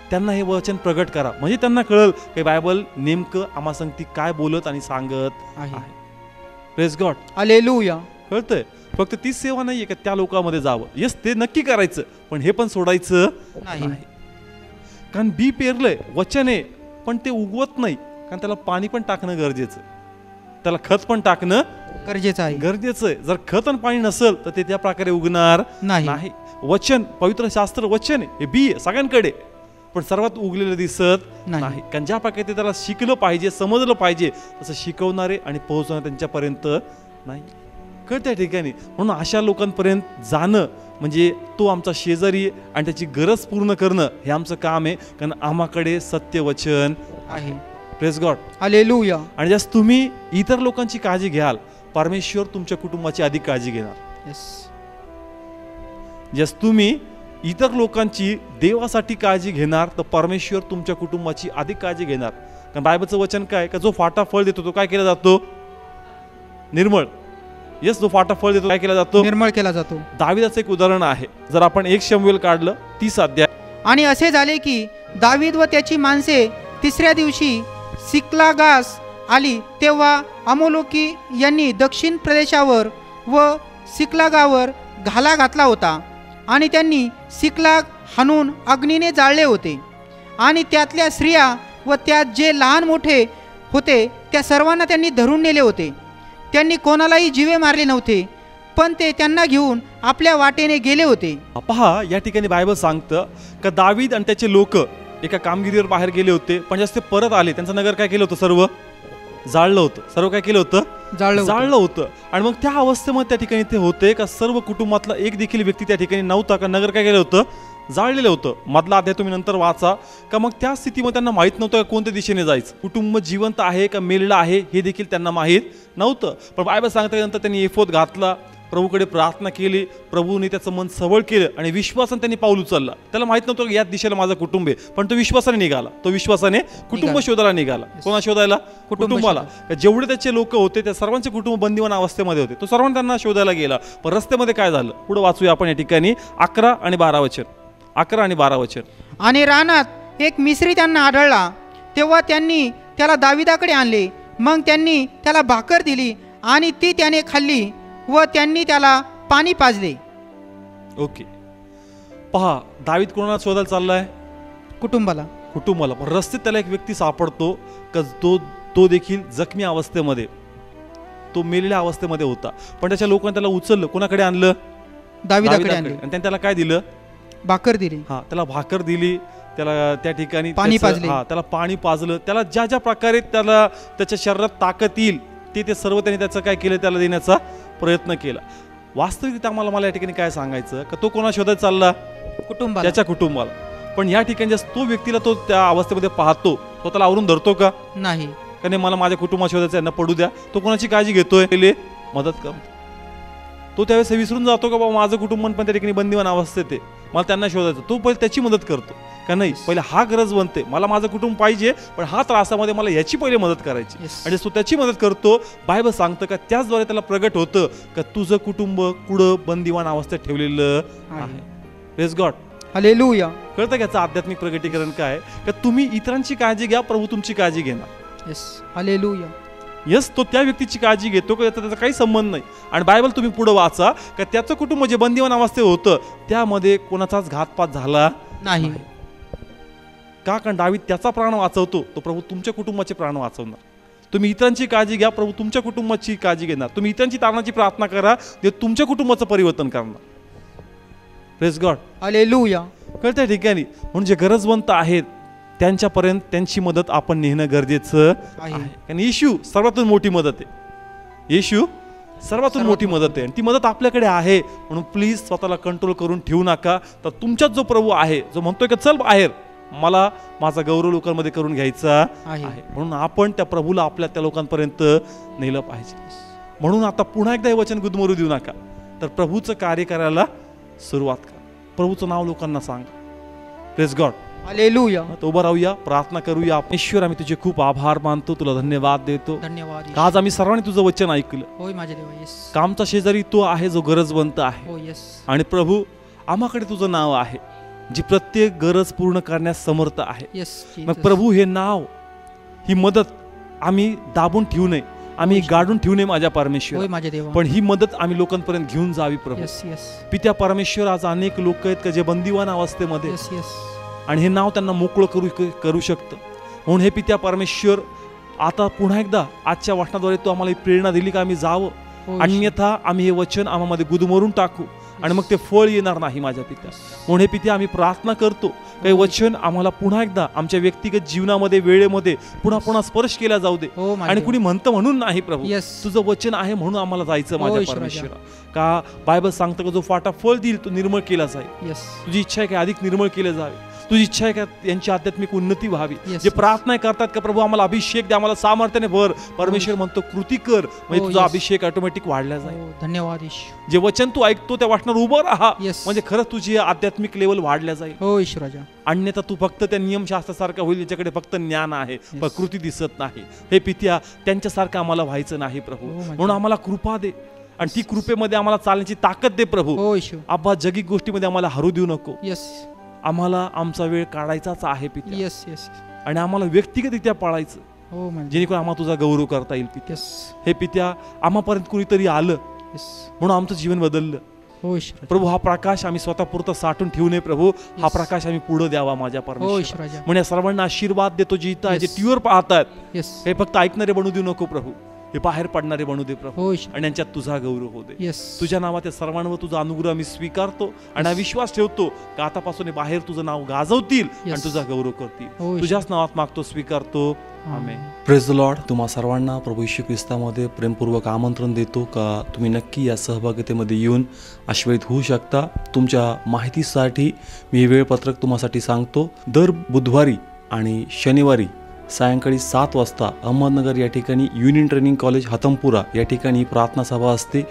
Speaker 1: त्यांना हे वचन प्रगट करा, म्हणजे त्यांना कळेल की बायबल नेमकं आम्हा सांगती काय बोलत आणि सांगत आहे. Praise God.
Speaker 2: हालेलुया.
Speaker 1: कळतंय? फक्त ती सेवा नाहीये का त्या लोकांमध्ये जावं. येस, ते नक्की करायचं, पण हे पण सोडायचं नाही. कारण बी पेरलंय, वचन आहे, पण ते उगवत नाही. कारण त्याला पाणी पण टाकणं गरजेचं, त्याला खत पण टाकणं गरजेचं आहे. जर खत आणि पाणी नसेल तर ते त्या प्रकारे उगणार नाही. वचन, पवित्र शास्त्र वचन आहे, हे बी आहे सगळ्यांकडे, पण सर्वात उगलेलं दिसत नाही. कारण ज्या प्रकारे ते त्याला शिकलं पाहिजे, समजलं पाहिजे, तसं शिकवणारे आणि पोहोचवणारे त्यांच्यापर्यंत नाही. कळत्या ठिकाणी. म्हणून अशा लोकांपर्यंत जाणं म्हणजे तो आमचा शेजारी आणि त्याची गरज पूर्ण करणं हे आमचं काम आहे. कारण आम्हाकडे सत्य वचन आहे. Praise God.
Speaker 2: हालेलुया.
Speaker 1: आणि जास्त तुम्ही इतर लोकांची काळजी घ्याल, परमेश्वर तुमच्या कुटुंबाची अधिक काळजी घेणार. जास्त तुम्ही इतर लोकांची देवासाठी काळजी घेणार तर परमेश्वर तुमच्या कुटुंबाची अधिक काळजी घेणार. कारण बायबलचं वचन काय का जो फाटा फळ देतो तो काय केला जातो? निर्मळ. येस, जो फाटा फळ देतो काय केला जातो?
Speaker 2: निर्मळ केला जातो.
Speaker 1: दाविदाचं एक उदाहरण आहे. जर आपण 1 शमूएल काढलं 30 अध्याय.
Speaker 2: आणि असे झाले की दावीद व त्याची माणसे तिसऱ्या दिवशी सिक्लागास आली, तेव्हा अमोलोकी यांनी दक्षिण प्रदेशावर व सिक्लागावर घाला घातला होता आणि त्यांनी सिक्लाग हाणून अग्नीने जाळले होते. आणि त्यातल्या स्त्रिया व त्यात जे लहान मोठे होते त्या सर्वांना त्यांनी धरून नेले होते. त्यांनी कोणालाही जीवे मारले नव्हते, पण ते त्यांना घेऊन आपल्या वाटेने गेले होते.
Speaker 1: पहा, या ठिकाणी बायबल सांगतं का दावीद आणि त्याचे लोक एका कामगिरीवर बाहेर गेले होते, पण जेव्हा ते परत आले त्यांचं नगर काय केलं होतं? सर्व जाळलं होतं. सर्व काय केलं होतं? जाळलं होतं. आणि मग त्या अवस्थेमध्ये त्या ठिकाणी ते होते का सर्व कुटुंबातला एक देखील व्यक्ती त्या ठिकाणी नव्हता, का नगर काय केलं होतं? जाळलेलं होतं. मधला अध्याय तुम्ही नंतर वाचा का मग त्या स्थितीमध्ये त्यांना माहीत नव्हतं का कोणत्या दिशेने जायचं, कुटुंब जिवंत आहे का मेलेलं आहे हे देखील त्यांना माहीत नव्हतं. पण बायबल सांगता नंतर त्यांनी एफोद घातला, प्रभूकडे प्रार्थना केली, प्रभूने त्याचं मन सबळ केलं आणि विश्वासाने त्यांनी पाऊल उचलला. त्याला माहित नव्हतं की याच दिशेला माझं कुटुंब आहे, पण तो विश्वासाने निघाला. तो विश्वासाने कुटुंब शोधायला निघाला. कोणा शोधायला? कुटुंबाला. जेवढे त्याचे लोक होते त्या सर्वांचे कुटुंब बंदिवान अवस्थेमध्ये होते. तो सर्वांना त्यांना शोधायला गेला. पण रस्त्यामध्ये काय झालं पुढे वाचूया आपण या ठिकाणी 11 आणि 12 वचन. 11 आणि 12 वचन.
Speaker 2: आणि रानात एक मिस्री त्यांना आढळला, तेव्हा त्यांनी त्याला दाविदाकडे आणले. मग त्यांनी त्याला भाकर दिली आणि ती त्याने खाल्ली व त्यांनी त्याला पाणी पाजले.
Speaker 1: ओके, पहा, दावीद कोणाला शोधायला चाललाय?
Speaker 2: कुटुंबाला.
Speaker 1: पण रस्त्यात त्याला एक व्यक्ती सापडतो का तो देखील जखमी अवस्थेमध्ये, तो मेलेल्या अवस्थेमध्ये होता. पण त्याच्या लोकांनी त्याला उचललं, कोणाकडे आणलं?
Speaker 2: दाविदाकडे आणले.
Speaker 1: आणि त्यांनी त्याला काय दिलं?
Speaker 2: भाकर दिली.
Speaker 1: त्याला भाकर दिली, त्याला त्या ठिकाणी
Speaker 2: पाणी पाजले.
Speaker 1: त्याला पाणी पाजलं. त्याला ज्या ज्या प्रकारे त्याला त्याच्या शरीरात ताकद येईल ते सर्व त्यांनी त्याचं काय केलं? त्याला देण्याचा प्रयत्न केला. वास्तविकता मला या ठिकाणी काय सांगायचं का तो कोणा शोधायला चालला?
Speaker 2: कुटुंबाला.
Speaker 1: त्याच्या कुटुंबाला. पण या ठिकाणी तो व्यक्तीला तो त्या अवस्थेमध्ये पाहतो, स्वतःला आवरून धरतो का?
Speaker 2: नाही.
Speaker 1: का नाही, मला माझ्या कुटुंबात शोधायचं, यांना पडू द्या. तो कोणाची काळजी घेतोय? पहिले मदत कर. तो त्यावेळेस विसरून जातो का बाबा माझं कुटुंब पण त्या ठिकाणी बंदिवान अवस्थेत आहे, मला त्यांना शोधायचं. तो पहिले त्याची मदत करतो का नाही? पहिले हा गरज बनते, मला माझं कुटुंब पाहिजे, पण हा त्रासामध्ये मला याची पहिले मदत करायची. आणि तो त्याची मदत करतो. बायबल सांगतं का त्याचद्वारे त्याला प्रगट होतं का तुझं कुटुंब कुठं बंदिवान अवस्थेत ठेवलेलं आहे. Praise God.
Speaker 2: हालेलुया.
Speaker 1: कळतं का याचं आध्यात्मिक प्रगटीकरण काय? का तुम्ही इतरांची काळजी घ्या, प्रभू तुमची काळजी घेणार.
Speaker 2: Yes, hallelujah.
Speaker 1: यस, तो त्या व्यक्तीची काळजी घेतो का त्याचा काही संबंध नाही. आणि बायबल तुम्ही पुढे वाचा का त्याचं कुटुंब जे बंदिवान अवस्थेत होतं त्यामध्ये कोणाचाच घातपात झाला
Speaker 2: नाही.
Speaker 1: का? कारण दावीद त्याचा प्राण वाचवतो, तो प्रभू तुमच्या कुटुंबाचे प्राण वाचवणार. तुम्ही इतरांची काळजी घ्या, प्रभू तुमच्या कुटुंबाची काळजी घेणार. तुम्ही इतरांची तारणाची प्रार्थना करा, ते तुमच्या कुटुंबाचं परिवर्तन करणार. Praise God.
Speaker 2: हालेलुया.
Speaker 1: कळत्या ठिकाणी म्हणून जे गरजवंत आहेत त्यांच्यापर्यंत त्यांची मदत आपण नेणं गरजेचं आहे. कारण येशू सर्वातून मोठी मदत आहे. येशू सर्वातून मोठी मदत आहे आणि ती मदत आपल्याकडे आहे. म्हणून प्लीज स्वतःला कंट्रोल करून ठेवू नका. तर तुमच्यात जो प्रभू आहे, जो म्हणतोय की चल बाहेर, मला माझा गौरव लोकांमध्ये करून घ्यायचा आहे, म्हणून आपण त्या प्रभूला आपल्या त्या लोकांपर्यंत नेलं पाहिजे. म्हणून आता पुन्हा एकदा हे वचन गुदमरू देऊ नका, तर प्रभूचं कार्य करायला सुरुवात करा. प्रभूचं नाव लोकांना सांगा. Praise God.
Speaker 2: हालेलुया.
Speaker 1: तर उभं राहूया, प्रार्थना करूया. ईश्वर, आम्ही तुझे खूप आभार मानतो, तुला धन्यवाद देतो.
Speaker 2: धन्यवाद.
Speaker 1: आज आम्ही सर्वांनी तुझं वचन ऐकलं.
Speaker 2: होय माझे देवा. येस.
Speaker 1: कामचा शेजारी तो आहे जो गरजवंत आहे.
Speaker 2: हो. येस.
Speaker 1: आणि प्रभू, आम्हाकडे तुझं नाव आहे जी प्रत्येक गरज पूर्ण करण्यास समर्थ आहे.
Speaker 2: येस.
Speaker 1: मग प्रभू, हे नाव, ही मदत आम्ही दाबून ठेवू नये, आम्ही गाडून ठेवू नये माझ्या परमेश्वर. पण ही मदत आम्ही लोकांपर्यंत घेऊन जावी प्रभू. पित्या परमेश्वर, आज अनेक लोक आहेत का जे बंदिवान अवस्थेमध्ये, आणि हे नाव त्यांना मोकळं करू शकतं. म्हणून हे पित्या परमेश्वर, आता पुन्हा एकदा आजच्या वचनाद्वारे तू आम्हाला प्रेरणा दिली का आम्ही जावं, अन्यथा आम्ही हे वचन आम्हामध्ये गुदमरून टाकू आणि मग ते फळ येणार नाही माझ्या पित्या. म्हणून हे पित्या आम्ही प्रार्थना करतो काही वचन आम्हाला पुन्हा एकदा आमच्या व्यक्तिगत जीवनामध्ये, वेळेमध्ये पुन्हा स्पर्श केला जाऊ दे. आणि कुणी म्हणतं म्हणून नाही प्रभू, तुझं वचन आहे म्हणून आम्हाला जायचं माझ्या परमेश्वर. का बायबल सांगतं का जो फाटा फळ देईल तो निर्मळ केला जाईल. तुझी इच्छा आहे की अधिक निर्मळ केले जावे. तुझी इच्छा आहे का यांची आध्यात्मिक उन्नती व्हावी?
Speaker 2: Yes,
Speaker 1: जे
Speaker 2: yes.
Speaker 1: प्रार्थना करतात का प्रभू आम्हाला अभिषेक द्या, आम्हाला सामर्थ्याने भर, परमेश्वर म्हणतो कृती कर, म्हणजे
Speaker 2: Oh,
Speaker 1: तुझा
Speaker 2: yes.
Speaker 1: अभिषेक ऑटोमॅटिक वाढला जाईल.
Speaker 2: हो, धन्यवाद येशू.
Speaker 1: जे वचन तू ऐकतो त्या वचनावर उभं राहा,
Speaker 2: Yes.
Speaker 1: म्हणजे खरंच तुझी आध्यात्मिक लेवल वाढल्या जाईल.
Speaker 2: हो येशू राजा.
Speaker 1: अन्यथा तू फक्त त्या नियमशास्त्रासारखा होईल, ज्याच्याकडे फक्त ज्ञान आहे पण कृती दिसत नाही. हे पित्या, त्यांच्यासारखं आम्हाला व्हायचं नाही प्रभू,
Speaker 2: हो, माझ्या.
Speaker 1: म्हणून आम्हाला कृपा दे आणि ती कृपेमध्ये आम्हाला चालण्याची ताकद दे प्रभू.
Speaker 2: हो येशू.
Speaker 1: आबा, जगिक गोष्टीमध्ये आम्हाला हरू देऊ नको.
Speaker 2: येस
Speaker 1: आम्हाला आमचा वेळ काढायचाच आहे पित्या,
Speaker 2: येस येस.
Speaker 1: आणि आम्हाला व्यक्तिगतरित्या पाळायचं,
Speaker 2: हो म्हणजे
Speaker 1: जेणेकरून आम्हाला तुझा गौरव करता येईल पित्या.
Speaker 2: येस
Speaker 1: हे पित्या, आम्हापर्यंत कुणीतरी आलं
Speaker 2: येस.
Speaker 1: म्हणून आमचं जीवन बदललं
Speaker 2: हो येशू राजा.
Speaker 1: प्रभू. हा प्रकाश आम्ही स्वतः पुरता साठून ठेवू नये प्रभू, हा
Speaker 2: Yes.
Speaker 1: प्रकाश आम्ही पुढे द्यावा माझ्या
Speaker 2: हो
Speaker 1: परमेश्वर.
Speaker 2: येशू राजा.
Speaker 1: म्हणजे सर्वांना आशीर्वाद देतो, जे इथं आहे, जे
Speaker 2: Yes.
Speaker 1: टीव्हीवर पाहतात,
Speaker 2: येस.
Speaker 1: हे फक्त ऐकणारे बनू देऊ नको प्रभू, हे बाहेर पडणारे बनू दे प्रभू,
Speaker 2: हो येशू.
Speaker 1: आणि यांच्यात तुझा गौरव होऊ दे.
Speaker 2: येस.
Speaker 1: तुझ्या नावात या सर्वांवर तुझा अनुग्रह आम्ही स्वीकारतो आणि हा विश्वास ठेवतो का आतापासून हे बाहेर तुझं नाव गाजवतील आणि
Speaker 2: Yes.
Speaker 1: तुझा गौरव करतील.
Speaker 2: हो येशू.
Speaker 1: तुझ्याच नावात मागतो, स्वीकारतो. Amen.
Speaker 2: Amen.
Speaker 1: Praise the lord. तुम्हा सर्वांना प्रभू येशू ख्रिस्तामध्ये प्रेमपूर्वक आमंत्रण देतो का तुम्ही नक्की या सहभागितेमध्ये येऊन आशीर्वादित होऊ शकता. तुमच्या माहितीसाठी मी हे वेळपत्रक तुम्हासाठी सांगतो. दर बुधवारी आणि शनिवारी सायंकाळी 7 वाजता अहमदनगर या ठिकाणी युनियन ट्रेनिंग कॉलेज हतमपुरा या ठिकाणी प्रार्थना सभा असते.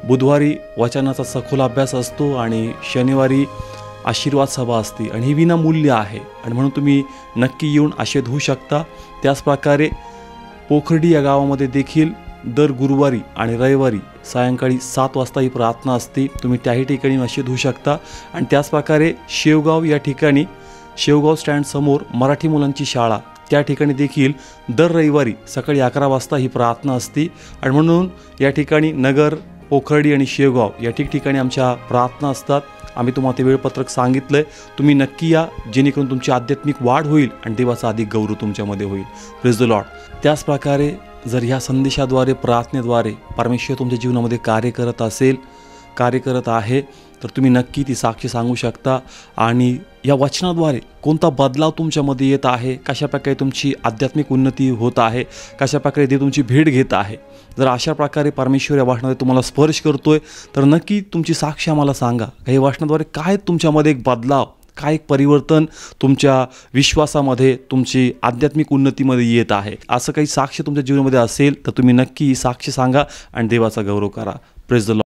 Speaker 1: बुधवारी वचनाचा सखोल अभ्यास असतो आणि शनिवारी आशीर्वाद सभा असते आणि ही विनामूल्य आहे आणि म्हणून तुम्ही नक्की येऊन आशीर्वाद होऊ शकता. त्याचप्रकारे पोखर्डी या गावामध्ये देखील दर गुरुवारी आणि रविवारी सायंकाळी 7 वाजता ही प्रार्थना असते. तुम्ही त्याही ठिकाणी आशीर्वाद होऊ शकता. आणि त्याचप्रकारे शेवगाव या ठिकाणी, शेवगाव स्टँड समोर मराठी मुलांची शाळा, त्या ठिकाणी देखील दर रविवारी सकाळी 11 वाजता ही प्रार्थना असते. आणि म्हणून या ठिकाणी नगर, पोखर्डी आणि शेवगाव या ठिकठिकाणी आमच्या प्रार्थना असतात. आम्ही तुम्हाला ते वेळपत्रक सांगितलं आहे. तुम्ही नक्की या, जेणेकरून तुमची आध्यात्मिक वाढ होईल आणि देवाचा अधिक गौरव तुमच्यामध्ये होईल. Praise the Lord. त्याचप्रकारे जर ह्या संदेशाद्वारे, प्रार्थनेद्वारे परमेश्वर तुमच्या जीवनामध्ये कार्य करत आहे, तर तुम्ही नक्की ती साक्ष सांगू शकता. आणि या वचनाद्वारे कोणता बदलाव तुमच्यामध्ये येत आहे, कशाप्रकारे तुमची आध्यात्मिक उन्नती होत आहे, कशाप्रकारे ते तुमची भेट घेत आहे. जर अशा प्रकारे परमेश्वर या वचनाद्वारे तुम्हाला स्पर्श करतोय, तर नक्की तुमची साक्ष आम्हाला सांगा. काही वचनाद्वारे काय तुमच्यामध्ये एक बदलाव, काय एक परिवर्तन तुमच्या विश्वासामध्ये, तुमची आध्यात्मिक उन्नतीमध्ये येत आहे. असं काही साक्ष तुमच्या जीवनामध्ये असेल तर तुम्ही नक्की ही साक्ष सांगा आणि देवाचा गौरव करा. Praise the Lord.